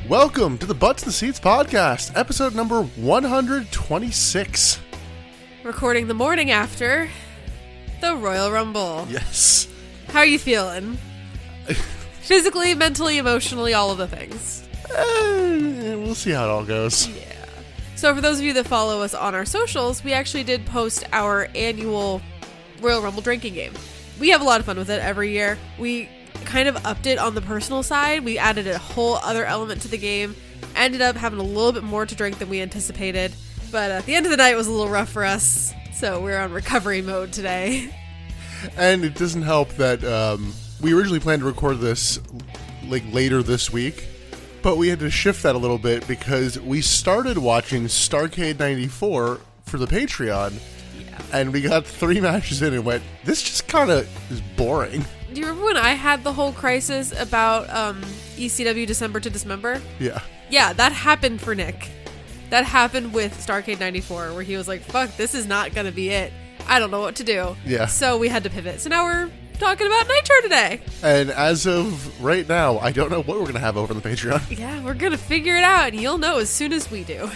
Welcome to the Butts in the Seats podcast, episode number 126. Recording the morning after the Royal Rumble. Yes. How are you feeling? Physically, mentally, emotionally, all of the things. We'll see how it all goes. Yeah. So for those of you that follow us on our socials, we actually did post our annual Royal Rumble drinking game. We have a lot of fun with it every year. We kind of upped it on the personal side. We added a whole other element to the game. Ended up having a little bit more to drink than we anticipated. But at the end of the night, it was a little rough for us. So we're on recovery mode today. And it doesn't help that we originally planned to record this later this week. But we had to shift that a little bit because we started watching Starrcade 94 for the Patreon. Yeah. And we got 3 matches in and went, this just kind of is boring. Do you remember when I had the whole crisis about ECW December to Dismember? Yeah. Yeah, that happened for Nick. That happened with Starrcade 94, where he was like, fuck, this is not going to be it. I don't know what to do. Yeah. So we had to pivot. So now we're talking about Nitro today. And as of right now, I don't know what we're going to have over on the Patreon. Yeah, we're going to figure it out, and you'll know as soon as we do.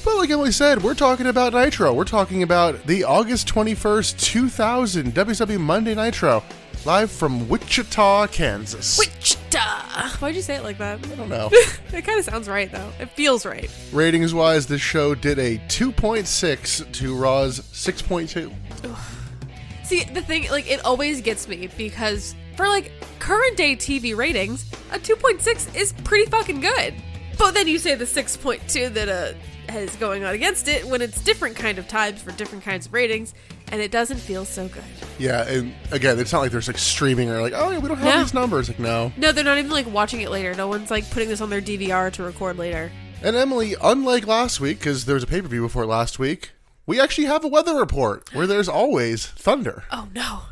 But like Emily said, we're talking about Nitro. We're talking about the August 21st, 2000 WWE Monday Nitro. Live from Wichita, Kansas. Wichita! Why'd you say it like that? I don't know. It kind of sounds right, though. It feels right. Ratings-wise, this show did a 2.6 to Raw's 6.2. See, the thing, it always gets me because for, current day TV ratings, a 2.6 is pretty fucking good. But then you say the 6.2 that is going on against it when it's different kind of times for different kinds of ratings, and it doesn't feel so good. Yeah, and again, it's not like there's streaming or oh yeah, we don't have these numbers. No. No, they're not even watching it later. No one's putting this on their DVR to record later. And Emily, unlike last week, because there was a pay-per-view before last week, we actually have a weather report where there's always thunder. Oh no.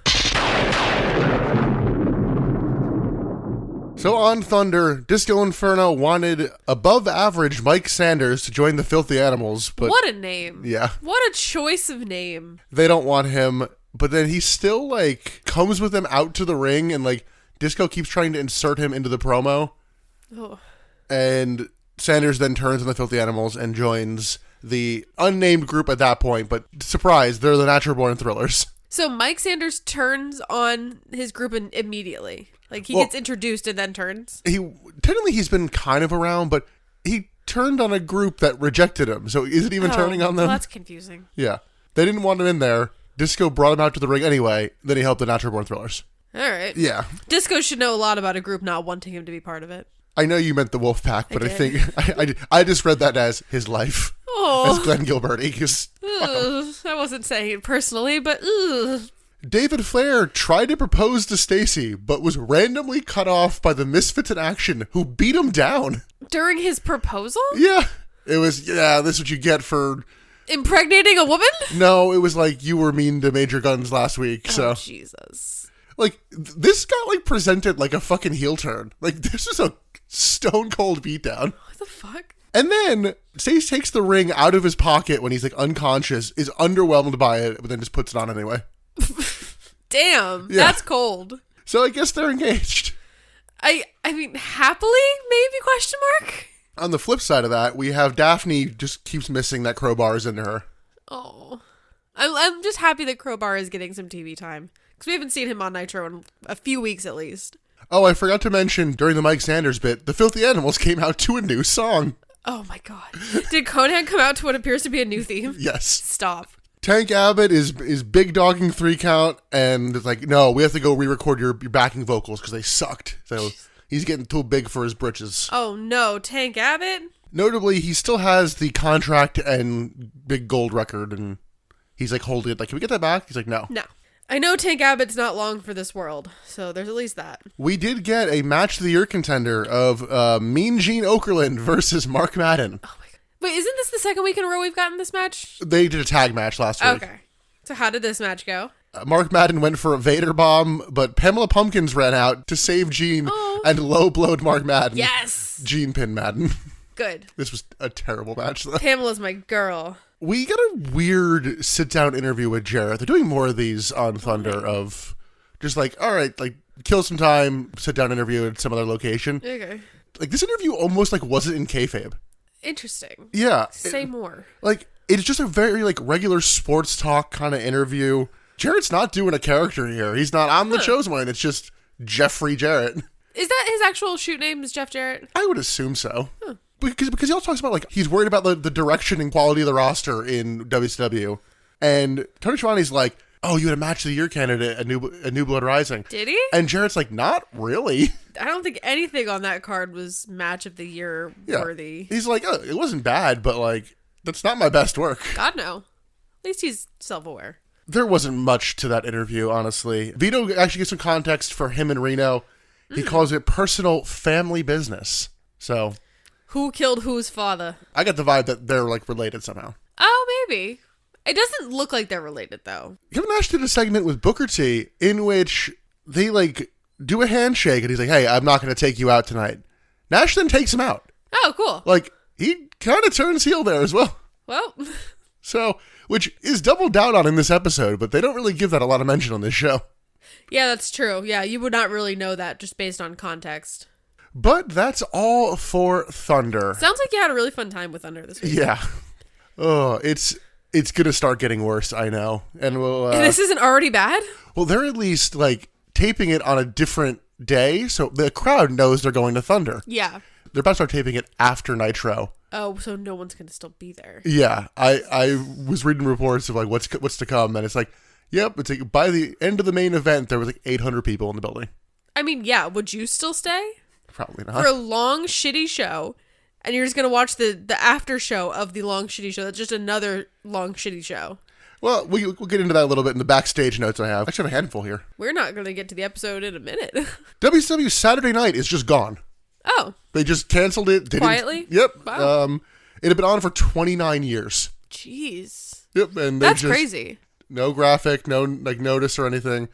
So on Thunder, Disco Inferno wanted above average Mike Sanders to join the Filthy Animals, but what a name. Yeah. What a choice of name. They don't want him, but then he still comes with them out to the ring and Disco keeps trying to insert him into the promo. Oh. And Sanders then turns on the Filthy Animals and joins the unnamed group at that point, but surprise, they're the Natural Born Thrillers. So Mike Sanders turns on his group immediately. He gets introduced and then turns? Technically he's been kind of around, but he turned on a group that rejected him, so isn't even turning on them? Well, that's confusing. Yeah. They didn't want him in there. Disco brought him out to the ring anyway, then he helped the Natural Born Thrillers. All right. Yeah. Disco should know a lot about a group not wanting him to be part of it. I know you meant the Wolfpack, but I think I just read that as his life. Oh. As Glenn Gilberty. I wasn't saying it personally, but David Flair tried to propose to Stacy, but was randomly cut off by the Misfits in Action, who beat him down. During his proposal? Yeah. It was, this is what you get for impregnating a woman? No, it was you were mean to Major Guns last week, so. Oh, Jesus. This got, presented like a fucking heel turn. This was a stone cold beatdown. What the fuck? And then Stace takes the ring out of his pocket when he's unconscious, is underwhelmed by it, but then just puts it on anyway. Damn, yeah. That's cold. So I guess they're engaged. I mean, happily, maybe, question mark? On the flip side of that, we have Daphne just keeps missing that Crowbar's into her. Oh. I'm just happy that Crowbar is getting some TV time. Because we haven't seen him on Nitro in a few weeks at least. Oh, I forgot to mention, during the Mike Sanders bit, the Filthy Animals came out to a new song. Oh my god. Did Conan come out to what appears to be a new theme? Yes. Stop. Tank Abbott is big dogging 3 count, and it's no, we have to go re-record your backing vocals because they sucked. So he's getting too big for his britches. Oh no, Tank Abbott? Notably, he still has the contract and big gold record, and he's holding it. Can we get that back? He's no. No. I know Tank Abbott's not long for this world, so there's at least that. We did get a match of the year contender of Mean Gene Okerlund versus Mark Madden. Oh my god. Wait, isn't this the second week in a row we've gotten this match? They did a tag match last week. Okay. So how did this match go? Mark Madden went for a Vader bomb, but Pamela Pumpkins ran out to save Gene and low-blowed Mark Madden. Yes! Gene pin Madden. Good. This was a terrible match, though. Pamela's my girl. We got a weird sit-down interview with Jarrett. They're doing more of these on Thunder of just all right, kill some time, sit-down interview at some other location. Okay. like this interview almost like wasn't in kayfabe. Interesting. Yeah. Say more. Like, it's just a very like regular sports talk kind of interview. Jarrett's not doing a character here. He's not, I'm the chosen one. It's just Jeffrey Jarrett. Is that his actual shoot name, is Jeff Jarrett? I would assume so. Because he also talks about, like, he's worried about the direction and quality of the roster in WCW. And Tony Schiavone's like, oh, you had a match of the year candidate at New Blood Rising. Did he? And Jarrett's like, not really. I don't think anything on that card was match of the year worthy. He's like, oh, it wasn't bad, but, like, that's not my best work. God, no. At least he's self-aware. There wasn't much to that interview, honestly. Vito actually gives some context for him and Reno. He calls it personal family business. So, who killed whose father? I got the vibe that they're, like, related somehow. Oh, maybe. It doesn't look like they're related, though. Kevin Nash did a segment with Booker T in which they, like, do a handshake, and he's like, hey, I'm not going to take you out tonight. Nash then takes him out. Oh, cool. Like, he kind of turns heel there as well. Well. So, which is doubled down on in this episode, but they don't really give that a lot of mention on this show. Yeah, that's true. Yeah, you would not really know that just based on context. But that's all for Thunder. Sounds like you had a really fun time with Thunder this week. Yeah. Oh, it's going to start getting worse, I know. And we'll... this isn't already bad? Well, they're at least, like, taping it on a different day, so the crowd knows they're going to Thunder. Yeah. They're about to start taping it after Nitro. Oh, so no one's going to still be there. Yeah. I was reading reports of, like, what's to come, and it's like, yep, it's like by the end of the main event, there was like 800 people in the building. I mean, yeah, would you still stay? Probably not. For a long, shitty show, and you're just going to watch the after show of the long, shitty show. That's just another long, shitty show. Well, we'll get into that a little bit in the backstage notes I have. I actually have a handful here. We're not going to get to the episode in a minute. WCW Saturday Night is just gone. Oh. They just canceled it. Quietly? Yep. Wow. It had been on for 29 years. Jeez. Yep. And that's crazy. No graphic, no like notice or anything.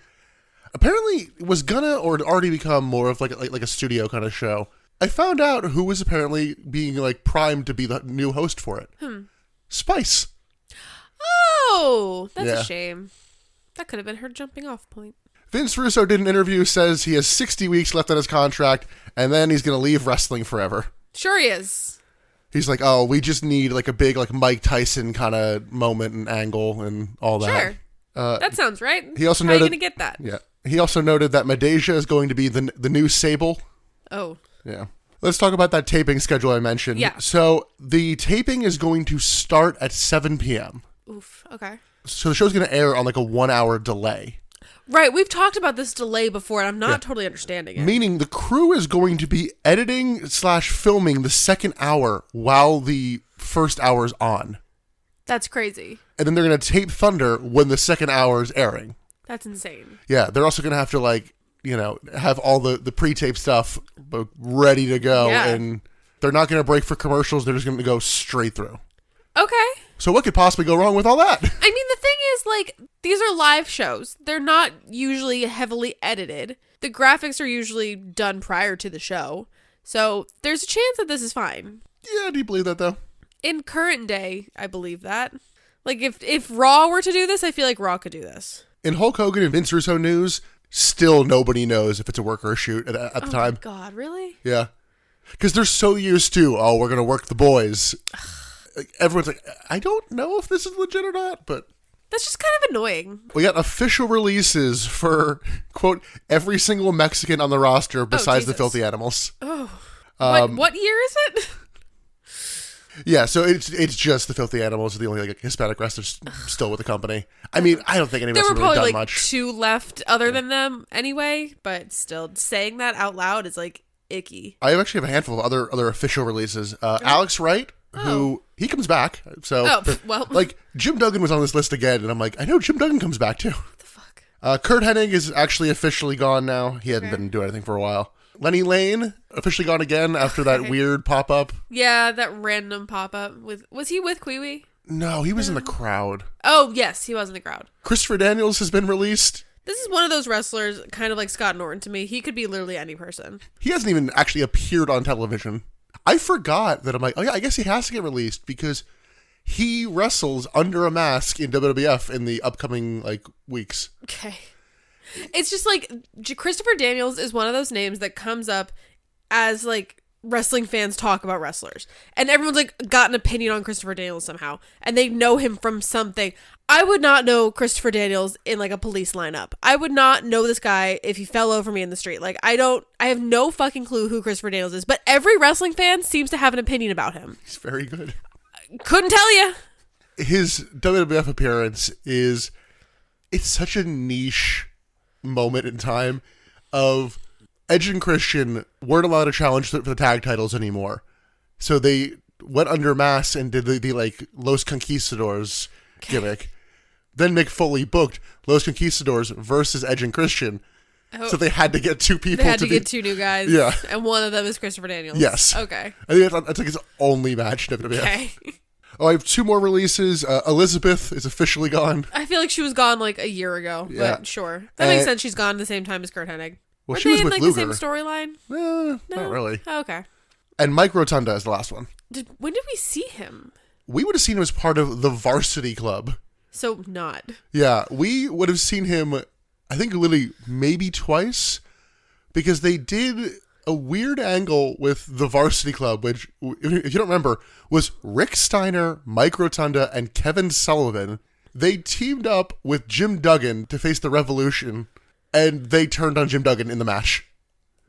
Apparently, it was gonna or had already become more of like a studio kind of show. I found out who was apparently being like primed to be the new host for it. Spice. Oh, that's a shame. That could have been her jumping off point. Vince Russo did an interview, says he has 60 weeks left on his contract, and then he's gonna leave wrestling forever. Sure he is. He's like, oh, we just need like a big like Mike Tyson kind of moment and angle and all that. Sure. That sounds right. He also How are you noted, going to get that? Yeah. He also noted that Madeja is going to be the new Sable. Oh. Yeah. Let's talk about that taping schedule I mentioned. Yeah. So the taping is going to start at 7 p.m. Oof. Okay. So the show's going to air on like a 1 hour delay. Right. We've talked about this delay before, and I'm not totally understanding it. Meaning the crew is going to be editing/filming the second hour while the first hour is on. That's crazy. And then they're going to tape Thunder when the second hour is airing. That's insane. Yeah. They're also going to have to like, you know, have all the pre-tape stuff ready to go. Yeah. And they're not going to break for commercials. They're just going to go straight through. Okay. So what could possibly go wrong with all that? I mean, the thing is, like, these are live shows. They're not usually heavily edited. The graphics are usually done prior to the show. So there's a chance that this is fine. Yeah, do you believe that, though? In current day, I believe that. Like, if Raw were to do this, I feel like Raw could do this. In Hulk Hogan and Vince Russo news, still nobody knows if it's a work or a shoot at the time. Oh, my God, really? Yeah. Because they're so used to, oh, we're going to work the boys. Everyone's like, I don't know if this is legit or not, but... That's just kind of annoying. We got official releases for, quote, every single Mexican on the roster besides the Filthy Animals. Oh. What year is it? Yeah, so it's just the Filthy Animals are the only like Hispanic wrestlers still with the company. I mean, I don't think anyone's there were really probably done like much. 2 left other than them anyway, but still saying that out loud is like icky. I actually have a handful of other official releases. Alex Wright, who he comes back. So well, like Jim Duggan was on this list again, and I'm like, I know Jim Duggan comes back too. What the fuck? Kurt Hennig is actually officially gone now. He hadn't been doing anything for a while. Lenny Lane officially gone again after that weird pop up. Yeah, that random pop up was he with Kwee-Wee? No, he was in the crowd. Oh yes, he was in the crowd. Christopher Daniels has been released. This is one of those wrestlers, kind of like Scott Norton to me. He could be literally any person. He hasn't even actually appeared on television. I forgot that I'm like, oh yeah, I guess he has to get released because he wrestles under a mask in WWF in the upcoming like weeks. Okay. It's just like Christopher Daniels is one of those names that comes up as like wrestling fans talk about wrestlers. And everyone's like got an opinion on Christopher Daniels somehow. And they know him from something. I would not know Christopher Daniels in like a police lineup. I would not know this guy if he fell over me in the street. Like I have no fucking clue who Christopher Daniels is. But every wrestling fan seems to have an opinion about him. He's very good. Couldn't tell you. His WWF appearance it's such a niche moment in time of Edge and Christian weren't allowed to challenge for the tag titles anymore. So they went under mask and did the like Los Conquistadors gimmick. Then Mick Foley booked Los Conquistadors versus Edge and Christian. Oh. So they had to get two people. They had to get two new guys. Yeah. And one of them is Christopher Daniels. Yes. Okay. I think that's like his only match in WWF. Okay. Oh, I have two more releases. Elizabeth is officially gone. I feel like she was gone like a year ago, but sure. That makes sense. She's gone at the same time as Kurt Hennig. Well, Were she they was in with like Luger. the same storyline? No, not really. Oh, okay. And Mike Rotunda is the last one. When did we see him? We would have seen him as part of the Varsity Club. So not. Yeah, we would have seen him, I think literally maybe twice, because they did a weird angle with the Varsity Club, which, if you don't remember, was Rick Steiner, Mike Rotunda, and Kevin Sullivan. They teamed up with Jim Duggan to face the Revolution, and they turned on Jim Duggan in the match.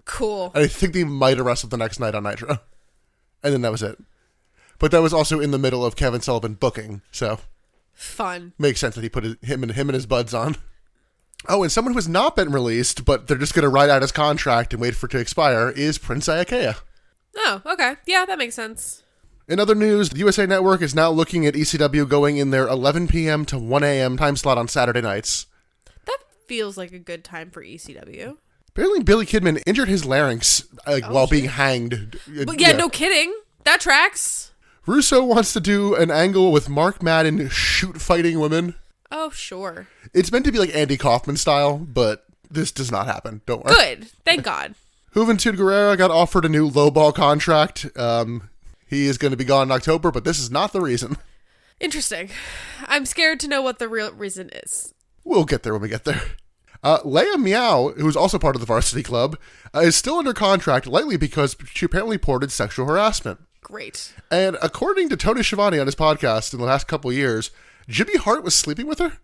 Cool. And I think they might have wrestled the next night on Nitro. And then that was it. But that was also in the middle of Kevin Sullivan booking, so... Fun. Makes sense that he put him and his buds on. Oh, and someone who has not been released, but they're just going to ride out his contract and wait for it to expire, is Prince Iaukea. Oh, okay. Yeah, that makes sense. In other news, the USA Network is now looking at ECW going in their 11 p.m. to 1 a.m. time slot on Saturday nights. That feels like a good time for ECW. Apparently, Billy Kidman injured his larynx while being hanged. But yeah, no kidding. That tracks. Russo wants to do an angle with Mark Madden shoot fighting women. Oh, sure. It's meant to be like Andy Kaufman style, but this does not happen. Don't worry. Good. Thank God. Juventud Guerrera got offered a new lowball contract. He is going to be gone in October, but this is not the reason. Interesting. I'm scared to know what the real reason is. We'll get there when we get there. Leia Meow, who's also part of the Varsity Club, is still under contract, likely because she apparently reported sexual harassment. Great. And according to Tony Schiavone on his podcast in the last couple of years, Jimmy Hart was sleeping with her.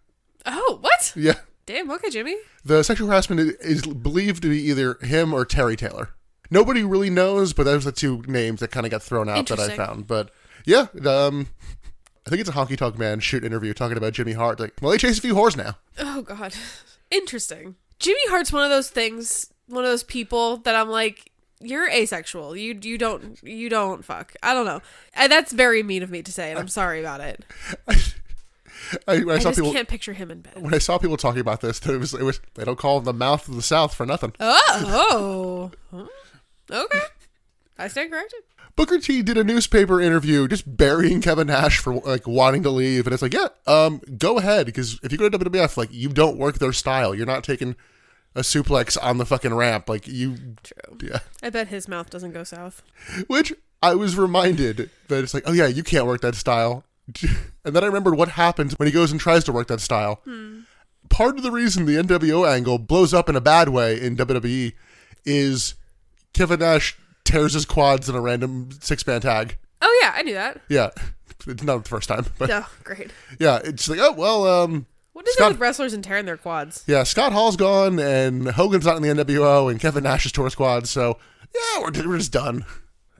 Oh, what? Yeah. Damn, okay, Jimmy. The sexual harassment is believed to be either him or Terry Taylor. Nobody really knows, but those are the two names that kind of got thrown out that I found. But yeah, I think it's a Honky Tonk Man shoot interview talking about Jimmy Hart. Like, well, he chased a few whores now. Oh, God. Interesting. Jimmy Hart's one of those things, one of those people that I'm like, you're asexual. You don't fuck. I don't know. That's very mean of me to say, and I'm sorry about it. I just can't picture him in bed. When I saw people talking about this, it was they don't call him the mouth of the South for nothing. Oh. Okay. I stand corrected. Booker T did a newspaper interview just burying Kevin Nash for like wanting to leave, and it's like, yeah, go ahead, because if you go to WWF, like, you don't work their style. You're not taking a suplex on the fucking ramp, like you. True. Yeah. I bet his mouth doesn't go south. Which I was reminded that it's like, oh yeah, you can't work that style. And then I remembered what happens when he goes and tries to work that style. Part of the reason the NWO angle blows up in a bad way in WWE is Kevin Nash tears his quads in a random 6-man tag. Oh yeah, I knew that. Yeah. It's not the first time. But oh, great. Yeah, it's like, oh, well, what is it with wrestlers and tearing their quads? Yeah, Scott Hall's gone, and Hogan's not in the NWO, and Kevin Nash has tore his quads, so yeah, we're just done.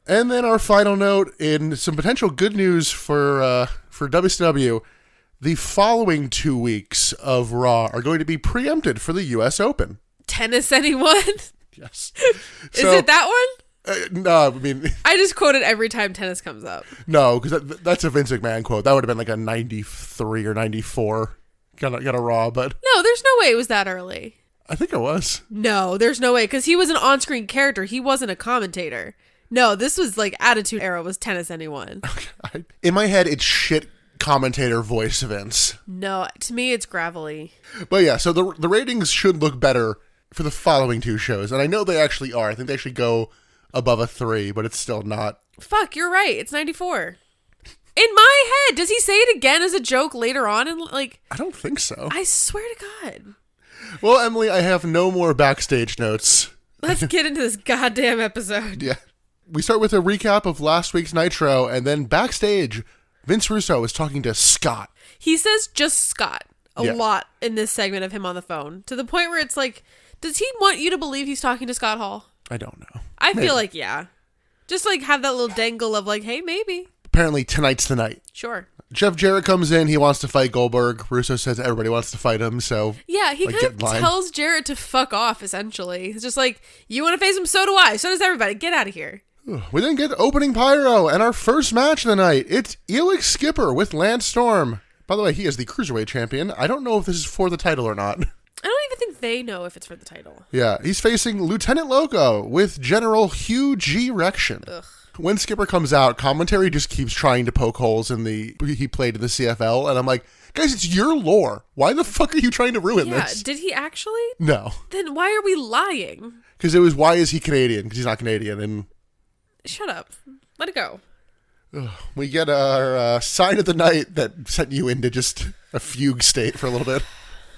And then our final note, in some potential good news for WCW, the following 2 weeks of Raw are going to be preempted for the U.S. Open. Tennis, anyone? Yes. Is it that one? No, I mean... I just quote it every time tennis comes up. No, because that's a Vince McMahon quote. That would have been like a 93 or 94 kind of Raw, but... No, there's no way it was that early. I think it was. No, there's no way, because he was an on-screen character. He wasn't a commentator. No, this was like Attitude Era was Tennis Anyone. Okay. In my head, it's shit commentator voice Vince. No, to me, it's gravelly. But yeah, so the ratings should look better for the following 2 shows, and I know they actually are. I think they actually go above a 3, but it's still not. Fuck, you're right. It's 94. In my head, does he say it again as a joke later on? And like, I don't think so. I swear to God. Well, Emily, I have no more backstage notes. Let's get into this goddamn episode. Yeah. We start with a recap of last week's Nitro, and then backstage, Vince Russo is talking to Scott. He says just Scott a Yeah. lot in this segment of him on the phone, to the point where it's like, does he want you to believe he's talking to Scott Hall? I don't know. I Maybe. feel like, yeah. Just like have that little dangle of like, hey, maybe. Apparently tonight's the night. Sure. Jeff Jarrett comes in. He wants to fight Goldberg. Russo says everybody wants to fight him, so... Yeah, he like, kind get of in line. tells Jarrett to fuck off, essentially. He's just like, you want to face him? So do I. So does everybody. Get out of here. We then get opening pyro and our first match of the night. It's Elix Skipper with Lance Storm. By the way, he is the Cruiserweight champion. I don't know if this is for the title or not. I don't even think they know if it's for the title. Yeah, he's facing Lieutenant Loco with General Hugh G. Rection. Ugh. When Skipper comes out, commentary just keeps trying to poke holes in he played in the CFL, and I'm like, guys, it's your lore. Why the fuck are you trying to ruin Yeah, this? did he actually? No. Then why are we lying? Because it was, why is he Canadian? Because he's not Canadian, and... Shut up. Let it go. We get our sign of the night that sent you into just a fugue state for a little bit.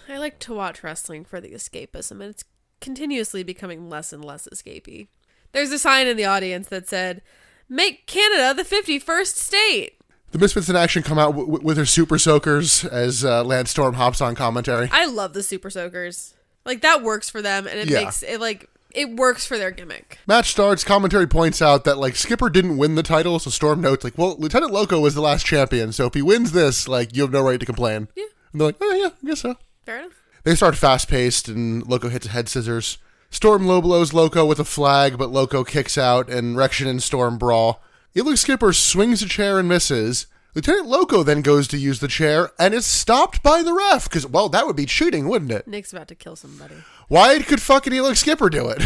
I like to watch wrestling for the escapism, and it's continuously becoming less and less escapey. There's a sign in the audience that said, "Make Canada the 51st state." The Misfits in Action come out with their Super Soakers as Lance Storm hops on commentary. I love the Super Soakers. Like, that works for them, and it makes it, like, it works for their gimmick. Match starts, commentary points out that, like, Skipper didn't win the title, so Storm notes, like, well, Lieutenant Loco was the last champion, so if he wins this, like, you have no right to complain. Yeah. And they're like, oh, yeah, I guess so. Fair enough. They start fast-paced, and Loco hits a head scissors. Storm low blows Loco with a flag, but Loco kicks out, and Rection and Storm brawl. Elix Skipper swings a chair and misses. Lieutenant Loco then goes to use the chair, and is stopped by the ref, because, well, that would be cheating, wouldn't it? Nick's about to kill somebody. Why could fucking Elix Skipper do it?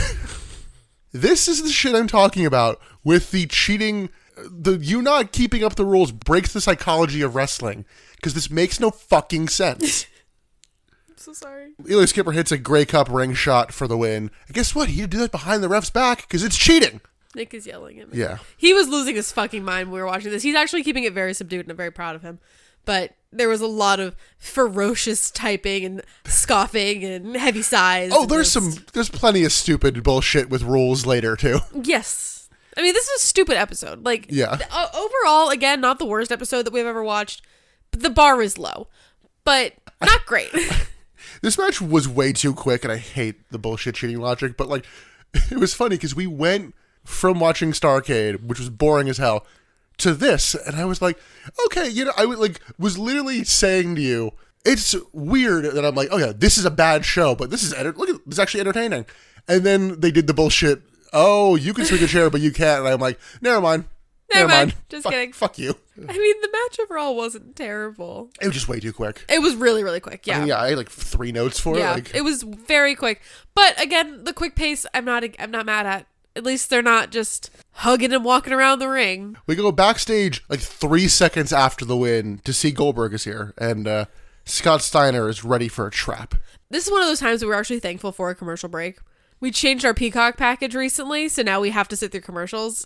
This is the shit I'm talking about with the cheating. You not keeping up the rules breaks the psychology of wrestling, because this makes no fucking sense. I'm so sorry. Elix Skipper hits a Grey Cup ring shot for the win. And guess what? He had to do that behind the ref's back, because it's cheating. Nick is yelling at me. Yeah. He was losing his fucking mind when we were watching this. He's actually keeping it very subdued, and I'm very proud of him. But there was a lot of ferocious typing and scoffing and heavy sighs. Oh, there's plenty of stupid bullshit with rules later, too. Yes. I mean, this is a stupid episode. Like, Yeah. Overall, again, not the worst episode that we've ever watched. But the bar is low. But not great. This match was way too quick, and I hate the bullshit cheating logic, but, like, it was funny, because we went from watching Starrcade, which was boring as hell, to this, and I was like, okay, I was literally saying to you, it's weird that I'm like, oh yeah, this is a bad show, but this is actually entertaining. And then they did the bullshit, oh, you can swing a chair, but you can't, and I'm like, never mind. Just kidding. Fuck you. I mean, the match overall wasn't terrible. It was just way too quick. It was really, really quick, yeah. I mean, I had like 3 notes for it. Yeah, Like, it was very quick. But again, the quick pace, I'm not mad at. At least they're not just hugging and walking around the ring. we go backstage like 3 seconds after the win to see Goldberg is here, and Scott Steiner is ready for a trap. This is one of those times that we're actually thankful for a commercial break. We changed our Peacock package recently, so now we have to sit through commercials.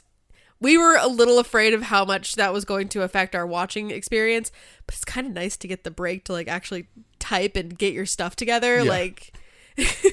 We were a little afraid of how much that was going to affect our watching experience, but it's kind of nice to get the break to like actually type and get your stuff together. Yeah. Like, this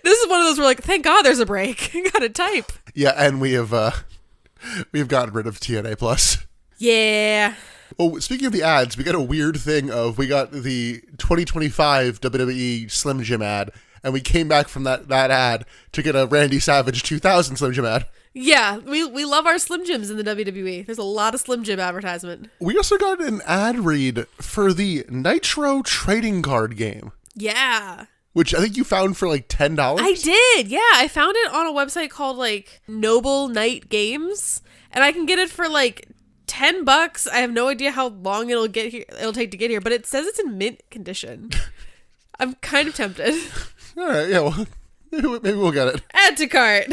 is one of those where like, thank God there's a break. I gotta type. Yeah, and we've gotten rid of TNA Plus. Yeah. Oh, speaking of the ads, we got a weird thing of we got the 2025 WWE Slim Jim ad, and we came back from that ad to get a Randy Savage 2000 Slim Jim ad. Yeah, we love our Slim Jims in the WWE. There's a lot of Slim Jim advertisement. We also got an ad read for the Nitro trading card game, Yeah. which I think you found for like $10. I did. Yeah, I found it on a website called like Noble Night Games, and I can get it for like $10. I have no idea how long it'll take to get here, but it says it's in mint condition. I'm kind of tempted. All right, yeah, well, maybe we'll get it. Add to cart.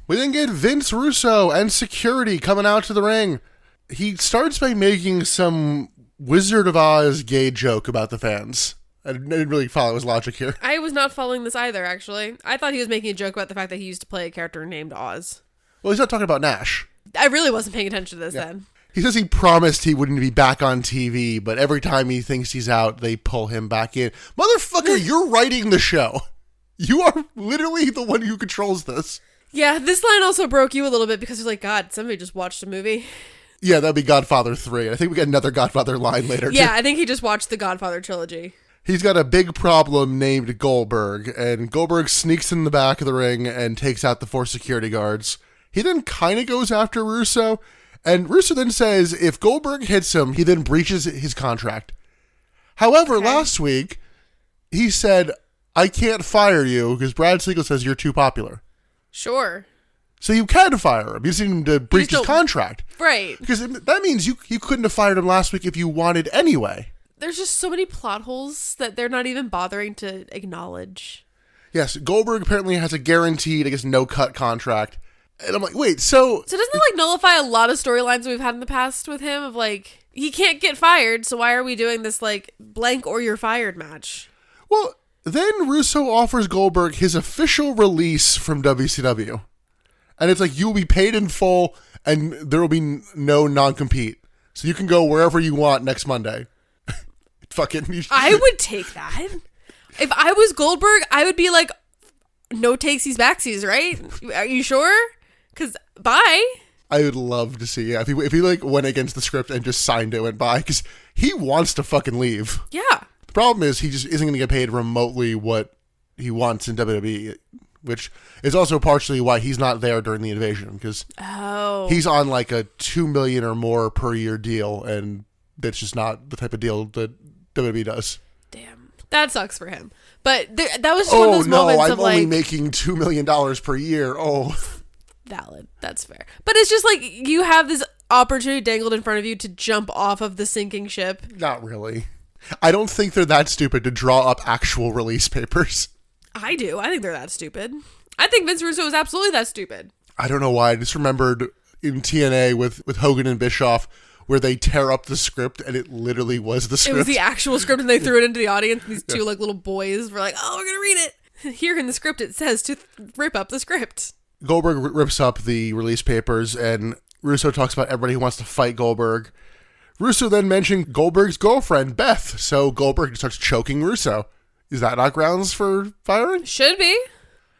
We then get Vince Russo and security coming out to the ring. He starts by making some Wizard of Oz gay joke about the fans. I didn't really follow his logic here. I was not following this either, actually. I thought he was making a joke about the fact that he used to play a character named Oz. Well, he's not talking about Nash. I really wasn't paying attention to this then. He says he promised he wouldn't be back on TV, but every time he thinks he's out, they pull him back in. Motherfucker, you're writing the show. You are literally the one who controls this. Yeah, this line also broke you a little bit because you're like, God, somebody just watched a movie. Yeah, that'd be Godfather 3. I think we get another Godfather line later. Yeah, too. I think he just watched the Godfather trilogy. He's got a big problem named Goldberg, and Goldberg sneaks in the back of the ring and takes out the 4 security guards. He then kind of goes after Russo, and Russo then says if Goldberg hits him, he then breaches his contract. However, last week, he said, I can't fire you because Brad Siegel says you're too popular. Sure. So you can fire him. You just need him to breach his contract. Right. Because that means you couldn't have fired him last week if you wanted anyway. There's just so many plot holes that they're not even bothering to acknowledge. Yes, Goldberg apparently has a guaranteed, I guess, no-cut contract. And I'm like, wait, so doesn't it, like, nullify a lot of storylines we've had in the past with him of, like, he can't get fired, so why are we doing this, like, blank or you're fired match? Well, then Russo offers Goldberg his official release from WCW. And it's like, you'll be paid in full, and there will be no non-compete. So you can go wherever you want next Monday. I would take that. If I was Goldberg, I would be like, no takesies backsies, right? Are you sure? Because bye. I would love to see, yeah, if he like went against the script and just signed it, went by, because he wants to fucking leave. Yeah. The problem is he just isn't going to get paid remotely what he wants in WWE, which is also partially why he's not there during the invasion, because he's on like a $2 million or more per year deal, and that's just not the type of deal that WWE does. Damn. That sucks for him. But that was just one of those moments I'm of like... only making $2 million per year. Oh. Valid. That's fair. But it's just like you have this opportunity dangled in front of you to jump off of the sinking ship. Not really. I don't think they're that stupid to draw up actual release papers. I do. I think they're that stupid. I think Vince Russo is absolutely that stupid. I don't know why. I just remembered in TNA with Hogan and Bischoff where they tear up the script and it literally was the script. It was the actual script and they threw it into the audience. And these two like little boys were like, oh, we're going to read it. Here in the script it says to rip up the script. Goldberg rips up the release papers and Russo talks about everybody who wants to fight Goldberg. Russo then mentioned Goldberg's girlfriend, Beth, so Goldberg starts choking Russo. Is that not grounds for firing? Should be.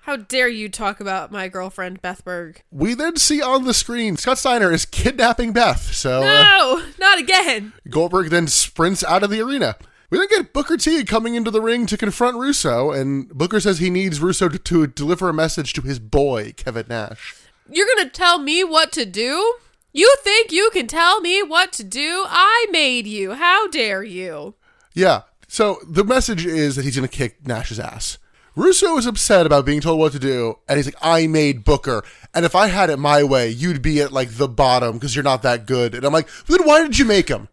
How dare you talk about my girlfriend, Beth Berg? We then see on the screen Scott Steiner is kidnapping Beth. So no, not again. Goldberg then sprints out of the arena. We then get Booker T coming into the ring to confront Russo, and Booker says he needs Russo to deliver a message to his boy, Kevin Nash. You're going to tell me what to do? You think you can tell me what to do? I made you. How dare you? Yeah. So the message is that he's going to kick Nash's ass. Russo is upset about being told what to do, and he's like, I made Booker, and if I had it my way, you'd be at, like, the bottom because you're not that good. And I'm like, then why did you make him?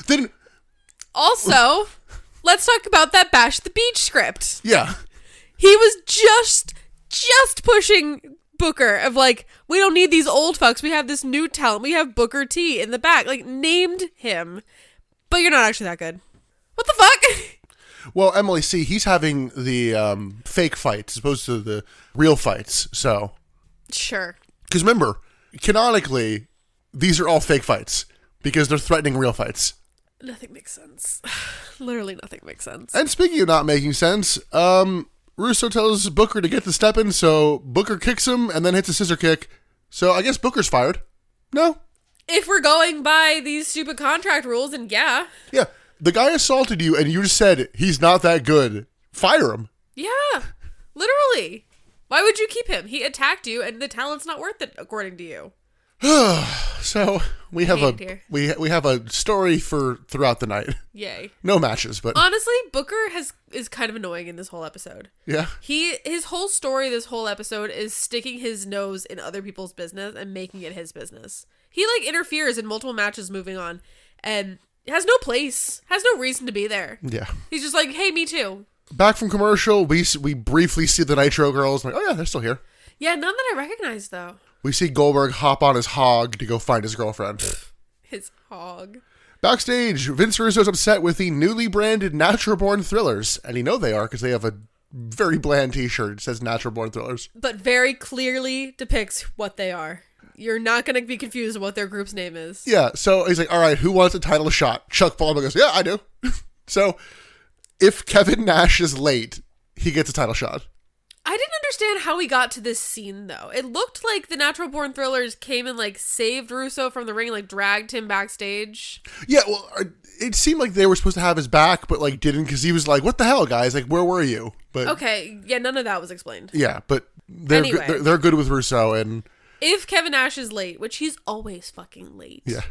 Then... Also, let's talk about that Bash the Beach script. Yeah. He was just pushing Booker of, like, we don't need these old fucks. We have this new talent. We have Booker T in the back. Like, named him. But you're not actually that good. What the fuck? Well, Emily, see, he's having the fake fights as opposed to the real fights, so. Sure. Because remember, canonically, these are all fake fights because they're threatening real fights. Nothing makes sense. Literally nothing makes sense. And speaking of not making sense, Russo tells Booker to get the step in, so Booker kicks him and then hits a scissor kick. So I guess Booker's fired. No? If we're going by these stupid contract rules, then yeah. Yeah. The guy assaulted you and you just said he's not that good. Fire him. Yeah. Literally. Why would you keep him? He attacked you and the talent's not worth it, according to you. So we have we have a story for throughout the night. Yay. No matches, but honestly, Booker is kind of annoying in this whole episode. Yeah. His whole story this whole episode is sticking his nose in other people's business and making it his business. He like interferes in multiple matches moving on and has no place, has no reason to be there. Yeah. He's just like, hey, me too. Back from commercial, we briefly see the Nitro girls. I'm like, oh yeah, they're still here. Yeah, none that I recognize though. We see Goldberg hop on his hog to go find his girlfriend. His hog. Backstage, Vince Russo's upset with the newly branded Natural Born Thrillers. And you know they are because they have a very bland t-shirt. It says Natural Born Thrillers. But very clearly depicts what they are. You're not going to be confused with what their group's name is. Yeah, so he's like, all right, who wants a title shot? Chuck Palumbo goes, yeah, I do. So if Kevin Nash is late, he gets a title shot. I didn't understand how we got to this scene, though. It looked like the Natural Born Thrillers came and, like, saved Russo from the ring, like, dragged him backstage. Yeah, well, it seemed like they were supposed to have his back, but, like, didn't, because he was like, what the hell, guys? Like, where were you? But okay, yeah, none of that was explained. Yeah, but they're they're good with Russo, and... If Kevin Nash is late, which he's always fucking late. Yeah.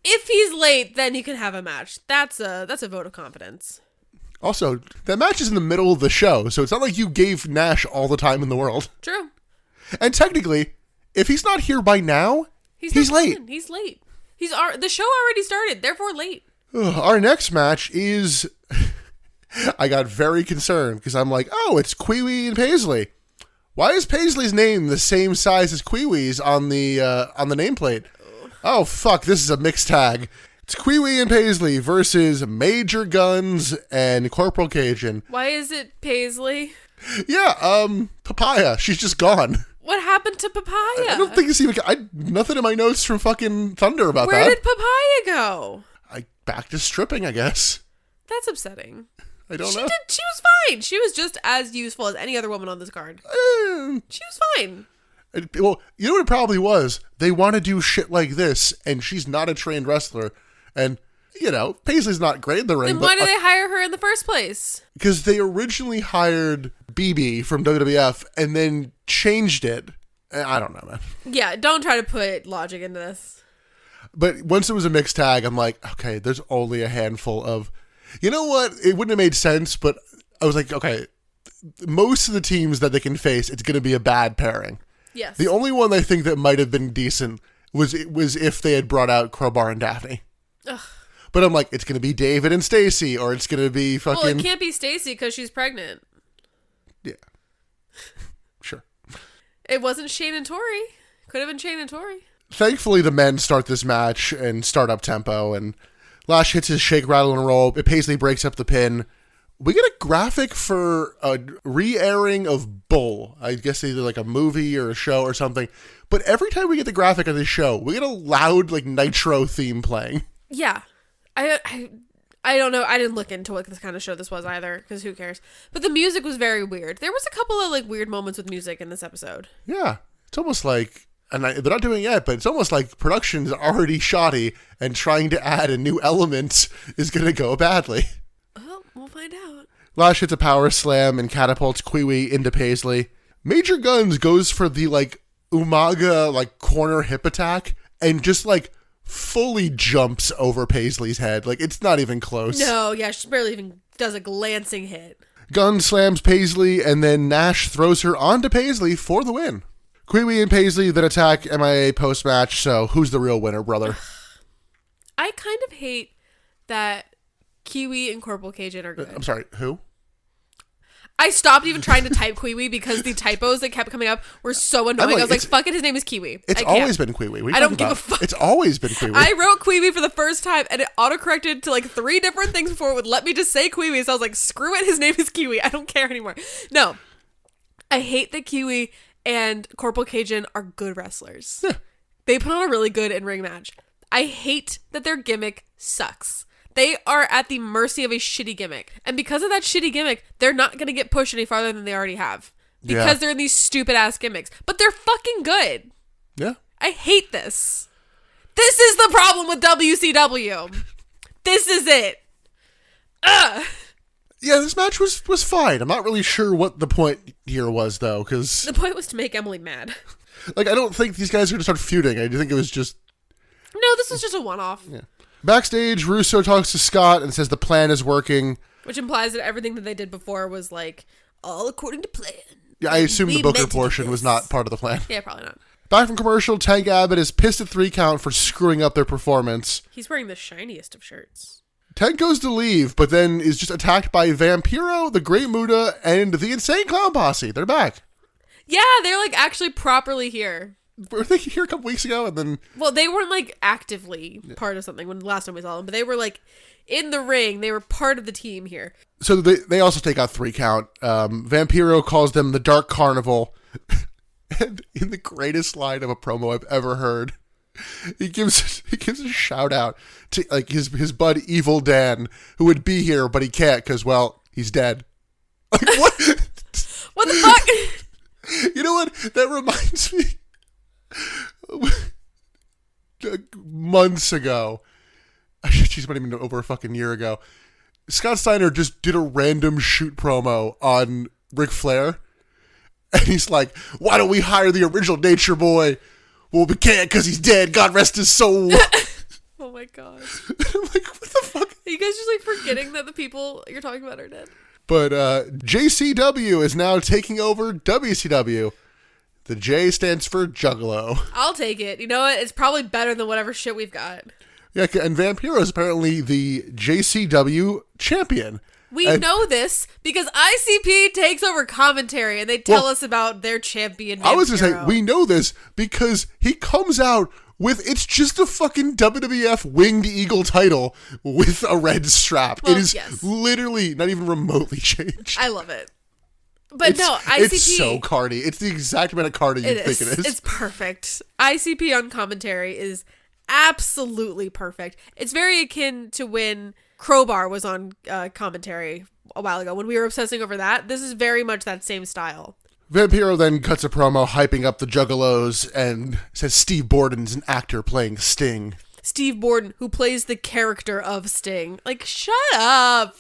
If he's late, then he can have a match. That's a vote of confidence. Also, that match is in the middle of the show, so it's not like you gave Nash all the time in the world. True. And technically, if he's not here by now, he's late. He's late. The show already started, therefore late. Our next match is... I got very concerned, because I'm like, oh, it's Kwee and Paisley. Why is Paisley's name the same size as Kwee-Wee's on the nameplate? Oh, fuck, this is a mixed tag. It's Kwee and Paisley versus Major Guns and Corporal Cajun. Why is it Paisley? Yeah, Papaya. She's just gone. What happened to Papaya? I don't think it's even... nothing in my notes from fucking Thunder about Where that. did Papaya go? Back to stripping, I guess. That's upsetting. I don't know. She was fine. She was just as useful as any other woman on this card. She was fine. Well, you know what it probably was? They want to do shit like this, and she's not a trained wrestler. And, you know, Paisley's not great in the ring. Then why did they hire her in the first place? Because they originally hired BB from WWF and then changed it. I don't know, man. Yeah, don't try to put logic into this. But once it was a mixed tag, I'm like, okay, there's only a handful of... You know what? It wouldn't have made sense, but I was like, okay, most of the teams that they can face, it's going to be a bad pairing. Yes. The only one I think that might have been decent was if they had brought out Crowbar and Daphne. Ugh. But I'm like, it's going to be David and Stacy, or it's going to be fucking... Well, it can't be Stacy because she's pregnant. Yeah. Sure. It wasn't Shane and Tori. Could have been Shane and Tori. Thankfully, the men start this match and start up tempo, and Lash hits his shake, rattle, and roll. Paisley breaks up the pin. We get a graphic for a re-airing of Bull. I guess either like a movie or a show or something. But every time we get the graphic of this show, we get a loud like Nitro theme playing. Yeah. I don't know. I didn't look into what this kind of show this was either, because who cares? But the music was very weird. There was a couple of like weird moments with music in this episode. Yeah. It's almost like... And they're not doing it yet, but it's almost like production's already shoddy, and trying to add a new element is going to go badly. Well, we'll find out. Lash hits a power slam and catapults Kwee into Paisley. Major Guns goes for the, like, Umaga, like, corner hip attack, and just, like, fully jumps over Paisley's head. Like, it's not even close. No, yeah, she barely even does a glancing hit. Gun slams Paisley, and then Nash throws her onto Paisley for the win. Kwee and Paisley then attack MIA post-match, so who's the real winner, brother? I kind of hate that Kiwi and Corporal Cajun are good. I'm sorry, who? I stopped even trying to type Kiwi because the typos that kept coming up were so annoying. I was like, fuck it, his name is Kiwi. It's always been Kiwi. I don't give a fuck. It's always been Kiwi. I wrote Kiwi for the first time, and it autocorrected to like 3 different things before it would let me just say Kiwi, so I was like, screw it, his name is Kiwi. I don't care anymore. No. I hate that Kiwi and Corporal Cajun are good wrestlers. Yeah. They put on a really good in-ring match. I hate that their gimmick sucks. They are at the mercy of a shitty gimmick. And because of that shitty gimmick, they're not going to get pushed any farther than they already have. Because they're in these stupid-ass gimmicks. But they're fucking good. Yeah. I hate this. This is the problem with WCW. This is it. Ugh. Yeah, this match was fine. I'm not really sure what the point here was, though, because... The point was to make Emily mad. Like, I don't think these guys are going to start feuding. I think it was just... No, this was just a one-off. Yeah. Backstage, Russo talks to Scott and says the plan is working. Which implies that everything that they did before was, like, all according to plan. Yeah, I assume the Booker portion was not part of the plan. Yeah, probably not. Back from commercial, Tank Abbott is pissed at 3 Count for screwing up their performance. He's wearing the shiniest of shirts. Tank goes to leave, but then is just attacked by Vampiro, the Great Muta, and the Insane Clown Posse. They're back. Yeah, they're like actually properly here. Were they here a couple weeks ago? And then... Well, they weren't like actively part of something when last time we saw them, but they were like in the ring. They were part of the team here. So they also take out 3 Count. Vampiro calls them the Dark Carnival. And in the greatest line of a promo I've ever heard, he gives a shout out to like his bud Evil Dan, who would be here but he can't because, well, he's dead. Like, what? What the fuck? You know what? That reminds me. Months ago. She's not even over a fucking year ago. Scott Steiner just did a random shoot promo on Ric Flair. And he's like, why don't we hire the original Nature Boy? Well, we can't because he's dead. God rest his soul. Oh my god. I'm like, what the fuck? Are you guys just like forgetting that the people you're talking about are dead? But JCW is now taking over WCW. The J stands for Juggalo. I'll take it. You know what? It's probably better than whatever shit we've got. Yeah, and Vampiro is apparently the JCW champion. We know this because ICP takes over commentary and they tell us about their champion, Vampiro. I was going to say, we know this because he comes out with, it's just a fucking WWF Winged Eagle title with a red strap. Well, it is yes. literally not even remotely changed. I love it. But no, ICP... It's so cardy. It's the exact amount of cardy you think it is. It's perfect. ICP on commentary is absolutely perfect. It's very akin to when Crowbar was on commentary a while ago. When we were obsessing over that, this is very much that same style. Vampiro then cuts a promo hyping up the Juggalos and says Steve Borden's an actor playing Sting. Steve Borden, who plays the character of Sting. Like, shut up.